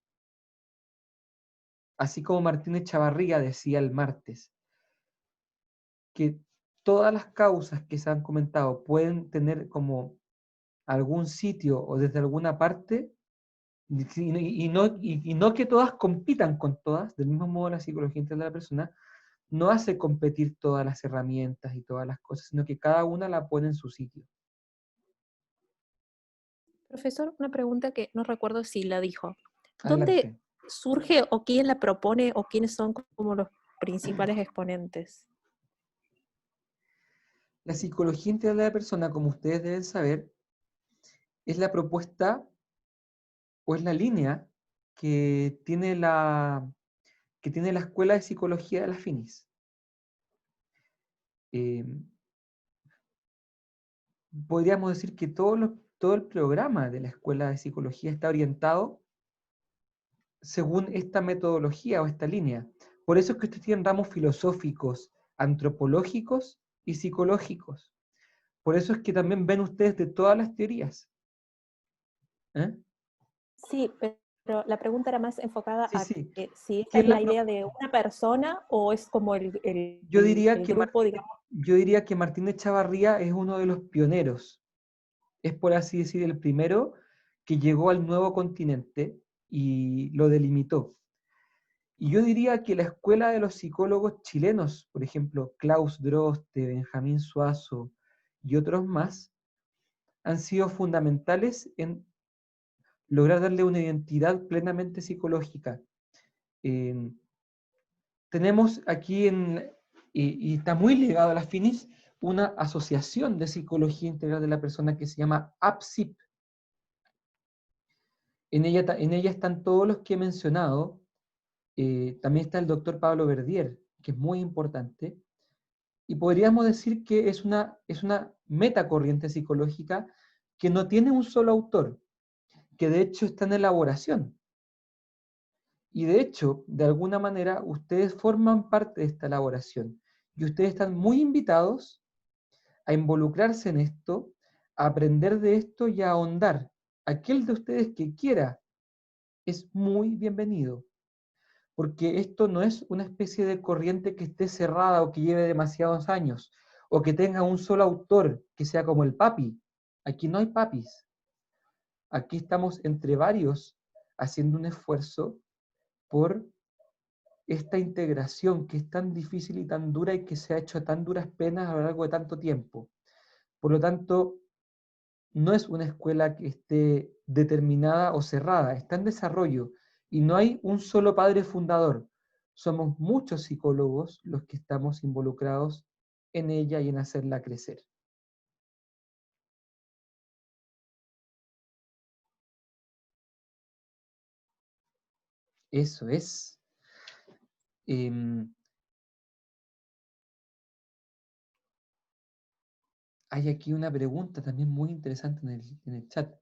Speaker 1: Así como Martínez Chavarría decía el martes, que todas las causas que se han comentado pueden tener como algún sitio o desde alguna parte, y no que todas compitan con todas, del mismo modo la psicología integral de la persona no hace competir todas las herramientas y todas las cosas, sino que cada una la pone en su sitio.
Speaker 3: Profesor, una pregunta que no recuerdo si la dijo.
Speaker 1: Adelante.
Speaker 3: ¿Dónde surge o quién la propone o quiénes son como los principales exponentes?
Speaker 1: La psicología integral de la persona, como ustedes deben saber, es la propuesta o es la línea que tiene la Escuela de Psicología de la FINIS. Podríamos decir que todo el programa de la Escuela de Psicología está orientado según esta metodología o esta línea. Por eso es que ustedes tienen ramos filosóficos, antropológicos y psicológicos. Por eso es que también ven ustedes de todas las teorías.
Speaker 3: Sí, pero la pregunta era más enfocada a
Speaker 1: Sí.
Speaker 3: que si esta
Speaker 1: ¿Qué
Speaker 3: es
Speaker 1: es
Speaker 3: la idea de una persona o es como el
Speaker 1: Yo diría que
Speaker 3: grupo, digamos.
Speaker 1: yo diría que Martínez Chavarría es uno de los pioneros. Es, por así decir, el primero que llegó al nuevo continente y lo delimitó. Y yo diría que la escuela de los psicólogos chilenos, por ejemplo, Klaus Droste, Benjamín Suazo y otros más, han sido fundamentales en lograr darle una identidad plenamente psicológica. Tenemos aquí, y está muy ligado a la FINIS, una asociación de psicología integral de la persona que se llama APSIP. En ella están todos los que he mencionado. También está el doctor Pablo Verdier, que es muy importante. Y podríamos decir que es una metacorriente psicológica que no tiene un solo autor, que de hecho está en elaboración. Y de hecho, de alguna manera, ustedes forman parte de esta elaboración. Y ustedes están muy invitados a involucrarse en esto, a aprender de esto y a ahondar. Aquel de ustedes que quiera es muy bienvenido, porque esto no es una especie de corriente que esté cerrada o que lleve demasiados años, o que tenga un solo autor, que sea como el papi. Aquí no hay papis. Aquí estamos entre varios haciendo un esfuerzo por esta integración que es tan difícil y tan dura y que se ha hecho a tan duras penas a lo largo de tanto tiempo. Por lo tanto, no es una escuela que esté determinada o cerrada, está en desarrollo y no hay un solo padre fundador. Somos muchos psicólogos los que estamos involucrados en ella y en hacerla crecer. Eso es. Hay aquí una pregunta también muy interesante en el chat.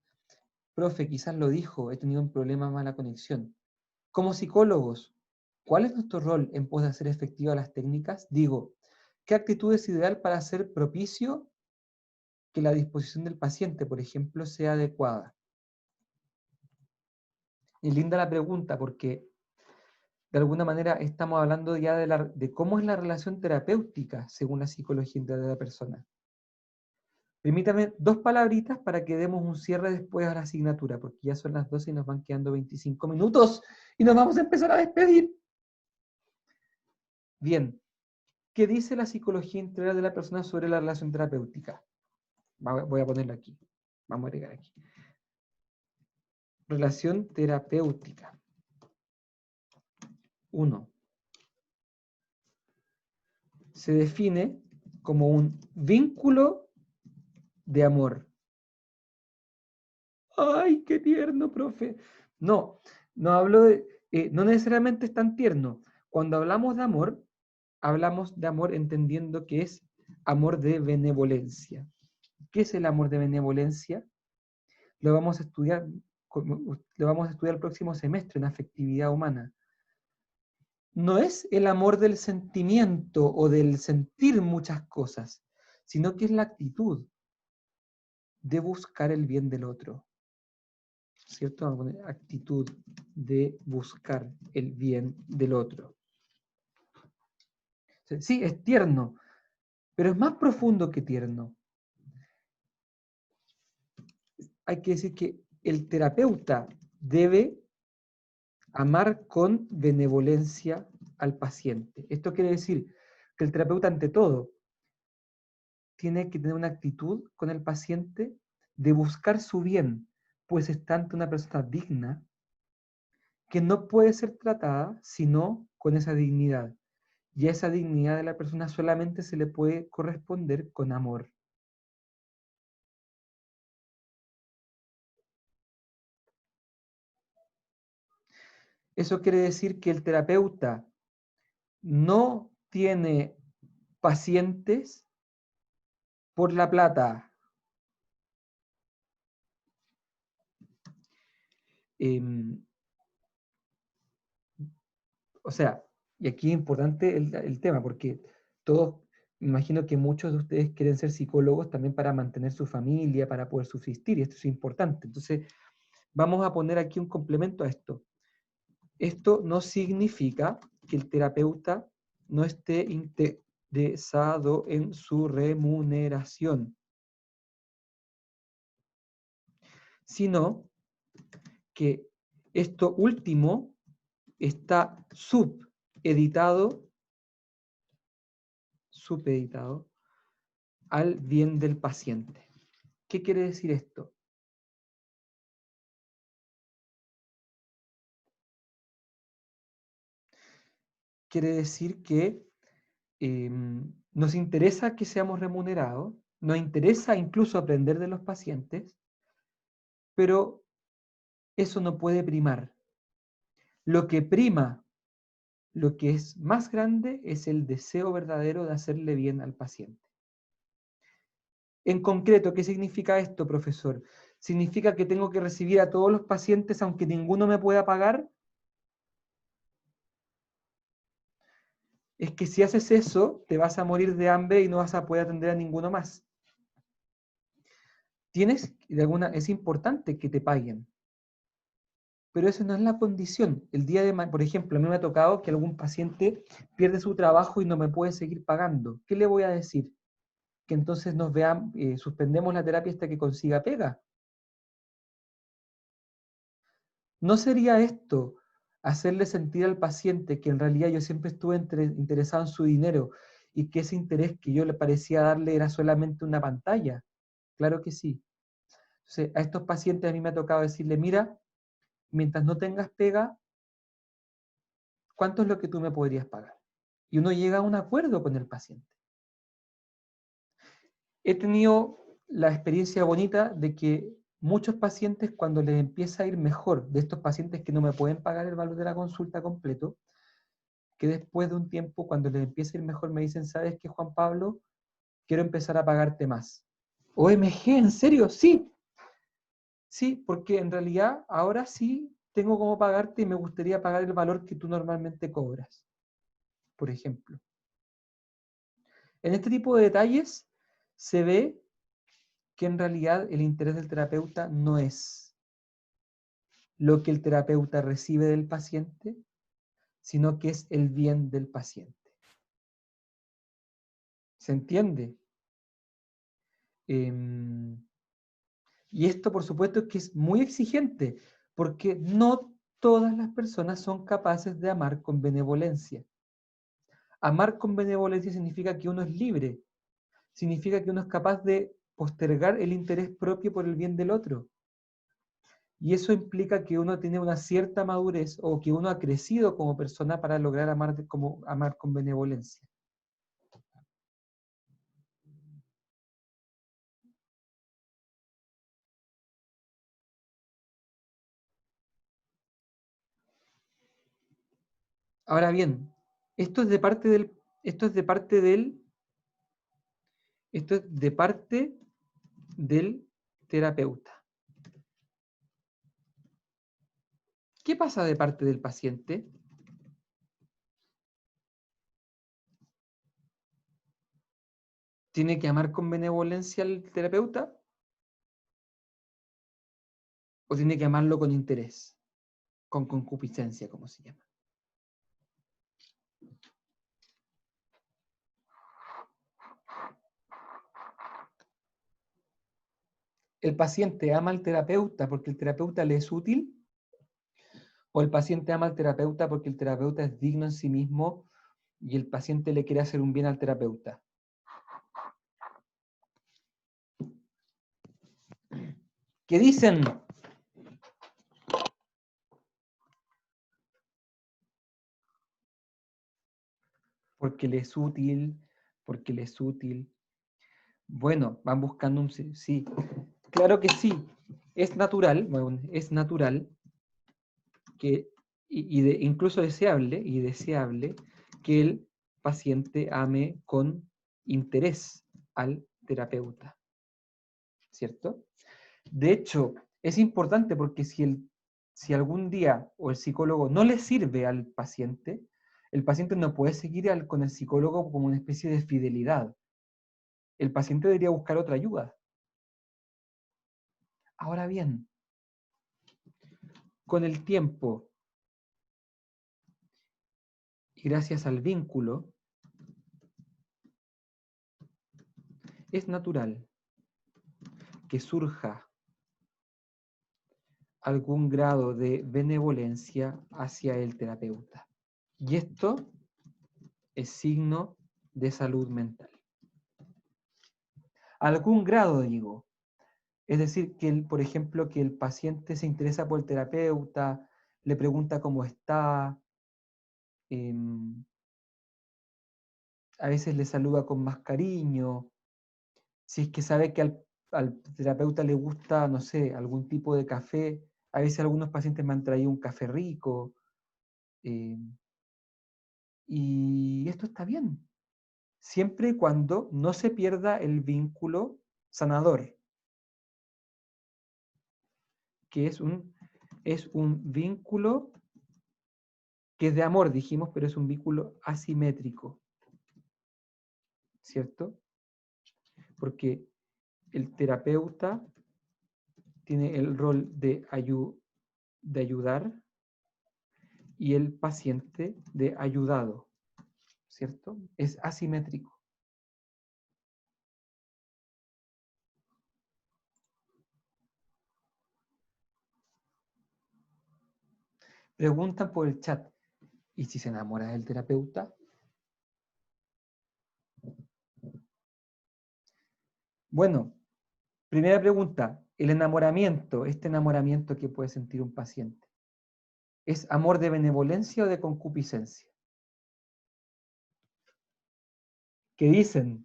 Speaker 1: Profe, quizás lo dijo, he tenido un problema, mala conexión. Como psicólogos, ¿cuál es nuestro rol en pos de hacer efectivas las técnicas? Digo, ¿qué actitud es ideal para hacer propicio que la disposición del paciente, por ejemplo, sea adecuada? Y linda la pregunta porque de alguna manera estamos hablando ya de cómo es la relación terapéutica según la psicología integral de la persona. Permítame 2 palabritas para que demos un cierre después a la asignatura, porque ya son las 12 y nos van quedando 25 minutos y nos vamos a empezar a despedir. Bien, ¿qué dice la psicología integral de la persona sobre la relación terapéutica? Voy a ponerlo aquí. Vamos a agregar aquí. Relación terapéutica. 1. Se define como un vínculo de amor. ¡Ay, qué tierno, profe! No hablo de... no necesariamente es tan tierno. Cuando hablamos de amor entendiendo que es amor de benevolencia. ¿Qué es el amor de benevolencia? Lo vamos a estudiar el próximo semestre en afectividad humana. No es el amor del sentimiento o del sentir muchas cosas, sino que es la actitud de buscar el bien del otro. ¿Cierto? Vamos a poner actitud de buscar el bien del otro. Sí, es tierno, pero es más profundo que tierno. Hay que decir que el terapeuta debe amar con benevolencia al paciente. Esto quiere decir que el terapeuta, ante todo, tiene que tener una actitud con el paciente de buscar su bien, pues es tanto una persona digna que no puede ser tratada sino con esa dignidad. Y a esa dignidad de la persona solamente se le puede corresponder con amor. Eso quiere decir que el terapeuta no tiene pacientes por la plata. O sea, y aquí es importante el tema, porque todos, me imagino que muchos de ustedes quieren ser psicólogos también para mantener su familia, para poder subsistir, y esto es importante. Entonces, vamos a poner aquí un complemento a esto. Esto no significa que el terapeuta no esté interesado en su remuneración, sino que esto último está supeditado al bien del paciente. ¿Qué quiere decir esto? Quiere decir que nos interesa que seamos remunerados, nos interesa incluso aprender de los pacientes, pero eso no puede primar. Lo que prima, lo que es más grande, es el deseo verdadero de hacerle bien al paciente. En concreto, ¿qué significa esto, profesor? ¿Significa que tengo que recibir a todos los pacientes aunque ninguno me pueda pagar? es que si haces eso, te vas a morir de hambre y no vas a poder atender a ninguno más. Es importante que te paguen, pero eso no es la condición. El día de mañana, por ejemplo, a mí me ha tocado que algún paciente pierde su trabajo y no me puede seguir pagando. ¿Qué le voy a decir? Que entonces suspendemos la terapia hasta que consiga pega. ¿No sería esto hacerle sentir al paciente que en realidad yo siempre estuve interesado en su dinero y que ese interés que yo le parecía darle era solamente una pantalla? Claro que sí. Entonces, a estos pacientes a mí me ha tocado decirle, mira, mientras no tengas pega, ¿cuánto es lo que tú me podrías pagar? Y uno llega a un acuerdo con el paciente. He tenido la experiencia bonita de que muchos pacientes, cuando les empieza a ir mejor, de estos pacientes que no me pueden pagar el valor de la consulta completo, que después de un tiempo, cuando les empieza a ir mejor, me dicen, ¿sabes qué, Juan Pablo? Quiero empezar a pagarte más. OMG, ¿en serio? Sí. Sí, porque en realidad ahora sí tengo cómo pagarte y me gustaría pagar el valor que tú normalmente cobras, por ejemplo. En este tipo de detalles se ve que en realidad el interés del terapeuta no es lo que el terapeuta recibe del paciente, sino que es el bien del paciente. ¿Se entiende? Y esto, por supuesto, que es muy exigente, porque no todas las personas son capaces de amar con benevolencia. Amar con benevolencia significa que uno es libre, significa que uno es capaz de postergar el interés propio por el bien del otro. Y eso implica que uno tiene una cierta madurez o que uno ha crecido como persona para lograr amar con benevolencia. Ahora bien, esto es de parte del terapeuta. ¿Qué pasa de parte del paciente? ¿Tiene que amar con benevolencia al terapeuta? ¿O tiene que amarlo con interés? Con concupiscencia, como se llama. ¿El paciente ama al terapeuta porque el terapeuta le es útil? ¿O el paciente ama al terapeuta porque el terapeuta es digno en sí mismo y el paciente le quiere hacer un bien al terapeuta? ¿Qué dicen? Porque le es útil, porque le es útil. Bueno, van buscando un sí. Claro que sí. Es natural, bueno, es natural que, incluso deseable que el paciente ame con interés al terapeuta. ¿Cierto? De hecho, es importante porque si algún día o el psicólogo no le sirve al paciente, el paciente no puede seguir con el psicólogo como una especie de fidelidad. El paciente debería buscar otra ayuda. Ahora bien, con el tiempo y gracias al vínculo, es natural que surja algún grado de benevolencia hacia el terapeuta. Y esto es signo de salud mental. Algún grado, digo. Es decir, por ejemplo, que el paciente se interesa por el terapeuta, le pregunta cómo está, a veces le saluda con más cariño, si es que sabe que al terapeuta le gusta, no sé, algún tipo de café, a veces algunos pacientes me han traído un café rico, y esto está bien, siempre y cuando no se pierda el vínculo sanador, que es un vínculo que es de amor, dijimos, pero es un vínculo asimétrico, ¿cierto? Porque el terapeuta tiene el rol de ayudar y el paciente de ayudado, ¿cierto? Es asimétrico. Preguntan por el chat, ¿y si se enamora del terapeuta? Bueno, primera pregunta, el enamoramiento, este enamoramiento que puede sentir un paciente, ¿es amor de benevolencia o de concupiscencia? ¿Qué dicen?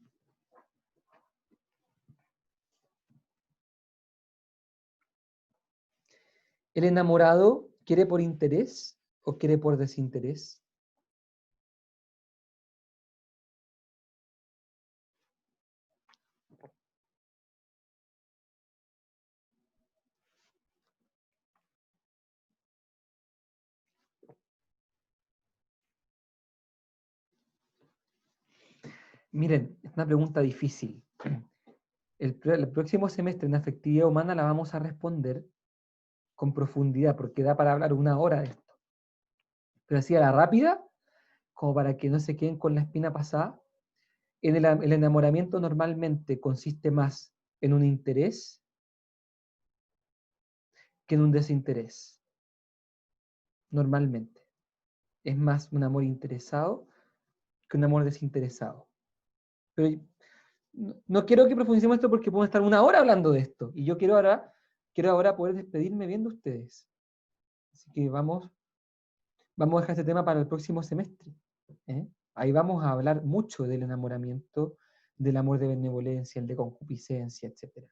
Speaker 1: ¿El enamorado quiere por interés o quiere por desinterés? Miren, es una pregunta difícil. El próximo semestre en afectividad humana la vamos a responder con profundidad, porque da para hablar 1 hora de esto. Pero así a la rápida, como para que no se queden con la espina pasada, el enamoramiento normalmente consiste más en un interés que en un desinterés. Normalmente. Es más un amor interesado que un amor desinteresado. Pero no quiero que profundicemos esto porque podemos estar 1 hora hablando de esto. Y yo quiero ahora poder despedirme bien de ustedes. Así que vamos a dejar este tema para el próximo semestre. ¿eh? Ahí vamos a hablar mucho del enamoramiento, del amor de benevolencia, el de concupiscencia, etc.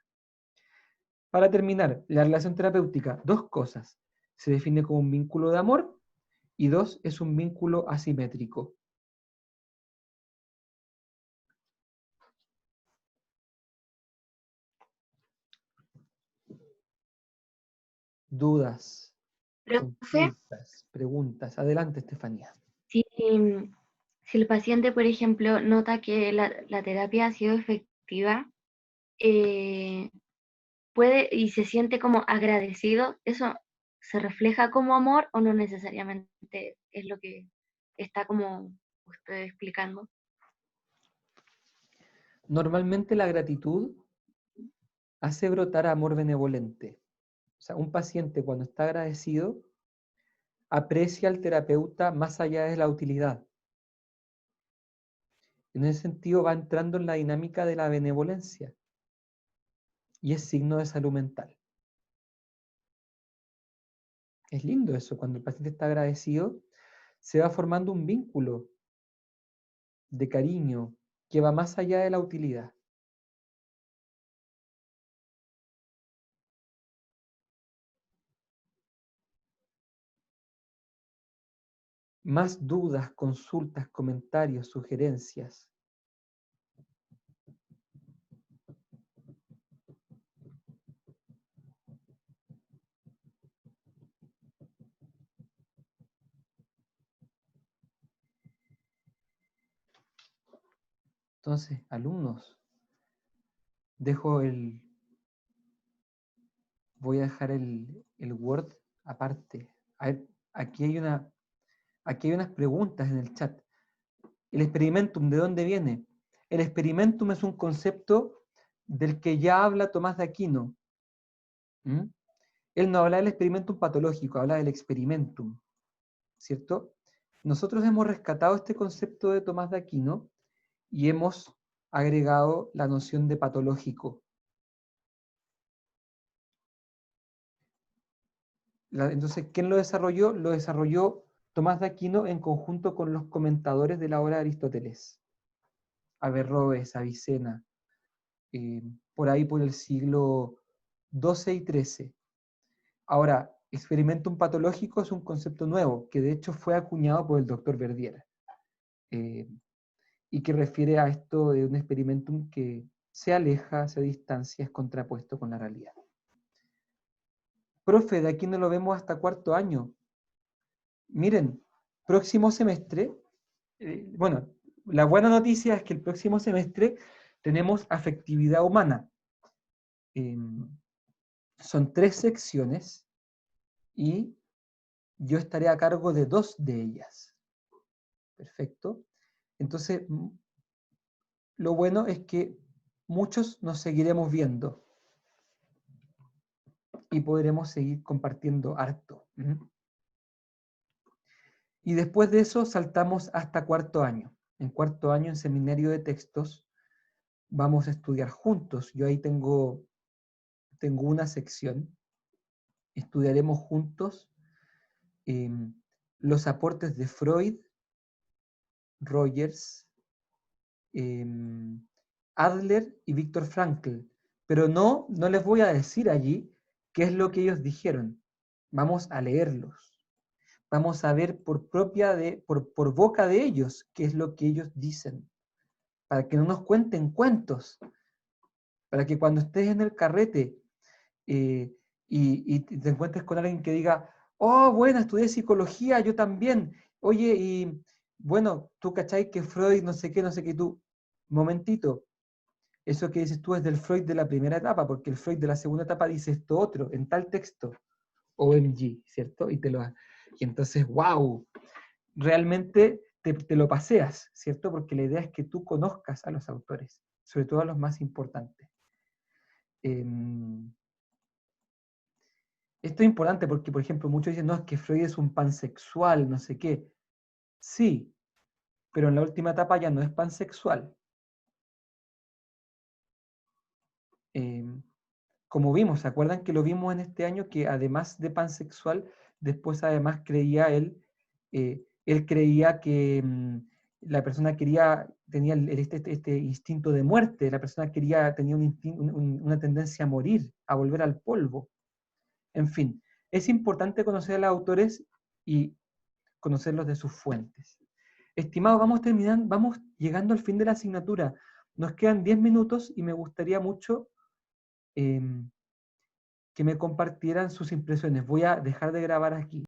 Speaker 1: Para terminar, la relación terapéutica, 2 cosas. Se define como un vínculo de amor y 2, es un vínculo asimétrico. Dudas,
Speaker 5: Profe,
Speaker 1: preguntas. Adelante, Estefanía.
Speaker 5: si, si el paciente, por ejemplo, nota que la terapia ha sido efectiva, eh, puede y se siente como agradecido, ¿eso se refleja como amor o no necesariamente es lo que está como usted explicando?
Speaker 1: Normalmente la gratitud hace brotar amor benevolente. O sea, un paciente cuando está agradecido aprecia al terapeuta más allá de la utilidad. En ese sentido va entrando en la dinámica de la benevolencia y es signo de salud mental. Es lindo eso, cuando el paciente está agradecido, se va formando un vínculo de cariño que va más allá de la utilidad. Más dudas, consultas, comentarios, sugerencias. Entonces, alumnos, voy a dejar el Word aparte. A ver, aquí hay unas preguntas en el chat. El experimentum, ¿de dónde viene? El experimentum es un concepto del que ya habla Tomás de Aquino. ¿Mm? Él no habla del experimentum patológico, habla del experimentum, ¿cierto? Nosotros hemos rescatado este concepto de Tomás de Aquino y hemos agregado la noción de patológico. Entonces, ¿quién lo desarrolló? Lo desarrolló Tomás de Aquino en conjunto con los comentadores de la obra de Aristóteles. Averroes, Avicena, por ahí por el siglo XII y XIII. Ahora, experimentum patológico es un concepto nuevo, que de hecho fue acuñado por el doctor Verdier, y que refiere a esto de un experimentum que se aleja, se distancia, es contrapuesto con la realidad. Profe, de aquí no lo vemos hasta 4º año. Miren, próximo semestre, bueno, la buena noticia es que el próximo semestre tenemos afectividad humana. Son 3 secciones y yo estaré a cargo de 2 de ellas. Perfecto. Entonces, lo bueno es que muchos nos seguiremos viendo y podremos seguir compartiendo harto. Y después de eso saltamos hasta cuarto año. En cuarto año, en seminario de textos, vamos a estudiar juntos. Yo ahí tengo una sección. Estudiaremos juntos los aportes de Freud, Rogers, Adler y Viktor Frankl. Pero no les voy a decir allí qué es lo que ellos dijeron. Vamos a leerlos. Vamos a ver por boca de ellos qué es lo que ellos dicen. Para que no nos cuenten cuentos. Para que cuando estés en el carrete y te encuentres con alguien que diga, oh, bueno, estudié psicología, yo también. Oye, y bueno, tú cachai que Freud no sé qué, tú, momentito, eso que dices tú es del Freud de la primera etapa, porque el Freud de la segunda etapa dice esto otro, en tal texto, OMG, ¿cierto? Y entonces, wow, realmente te lo paseas, ¿cierto? Porque la idea es que tú conozcas a los autores, sobre todo a los más importantes. Esto es importante porque, por ejemplo, muchos dicen, no, es que Freud es un pansexual, no sé qué. Sí, pero en la última etapa ya no es pansexual. Como vimos, ¿se acuerdan que lo vimos en este año? Que además de pansexual, después además creía él creía que la persona tenía este instinto de muerte, la persona tenía una tendencia a morir, a volver al polvo. En fin, es importante conocer a los autores y conocerlos de sus fuentes. Estimados, vamos llegando al fin de la asignatura. Nos quedan 10 minutos y me gustaría mucho que me compartieran sus impresiones. Voy a dejar de grabar aquí.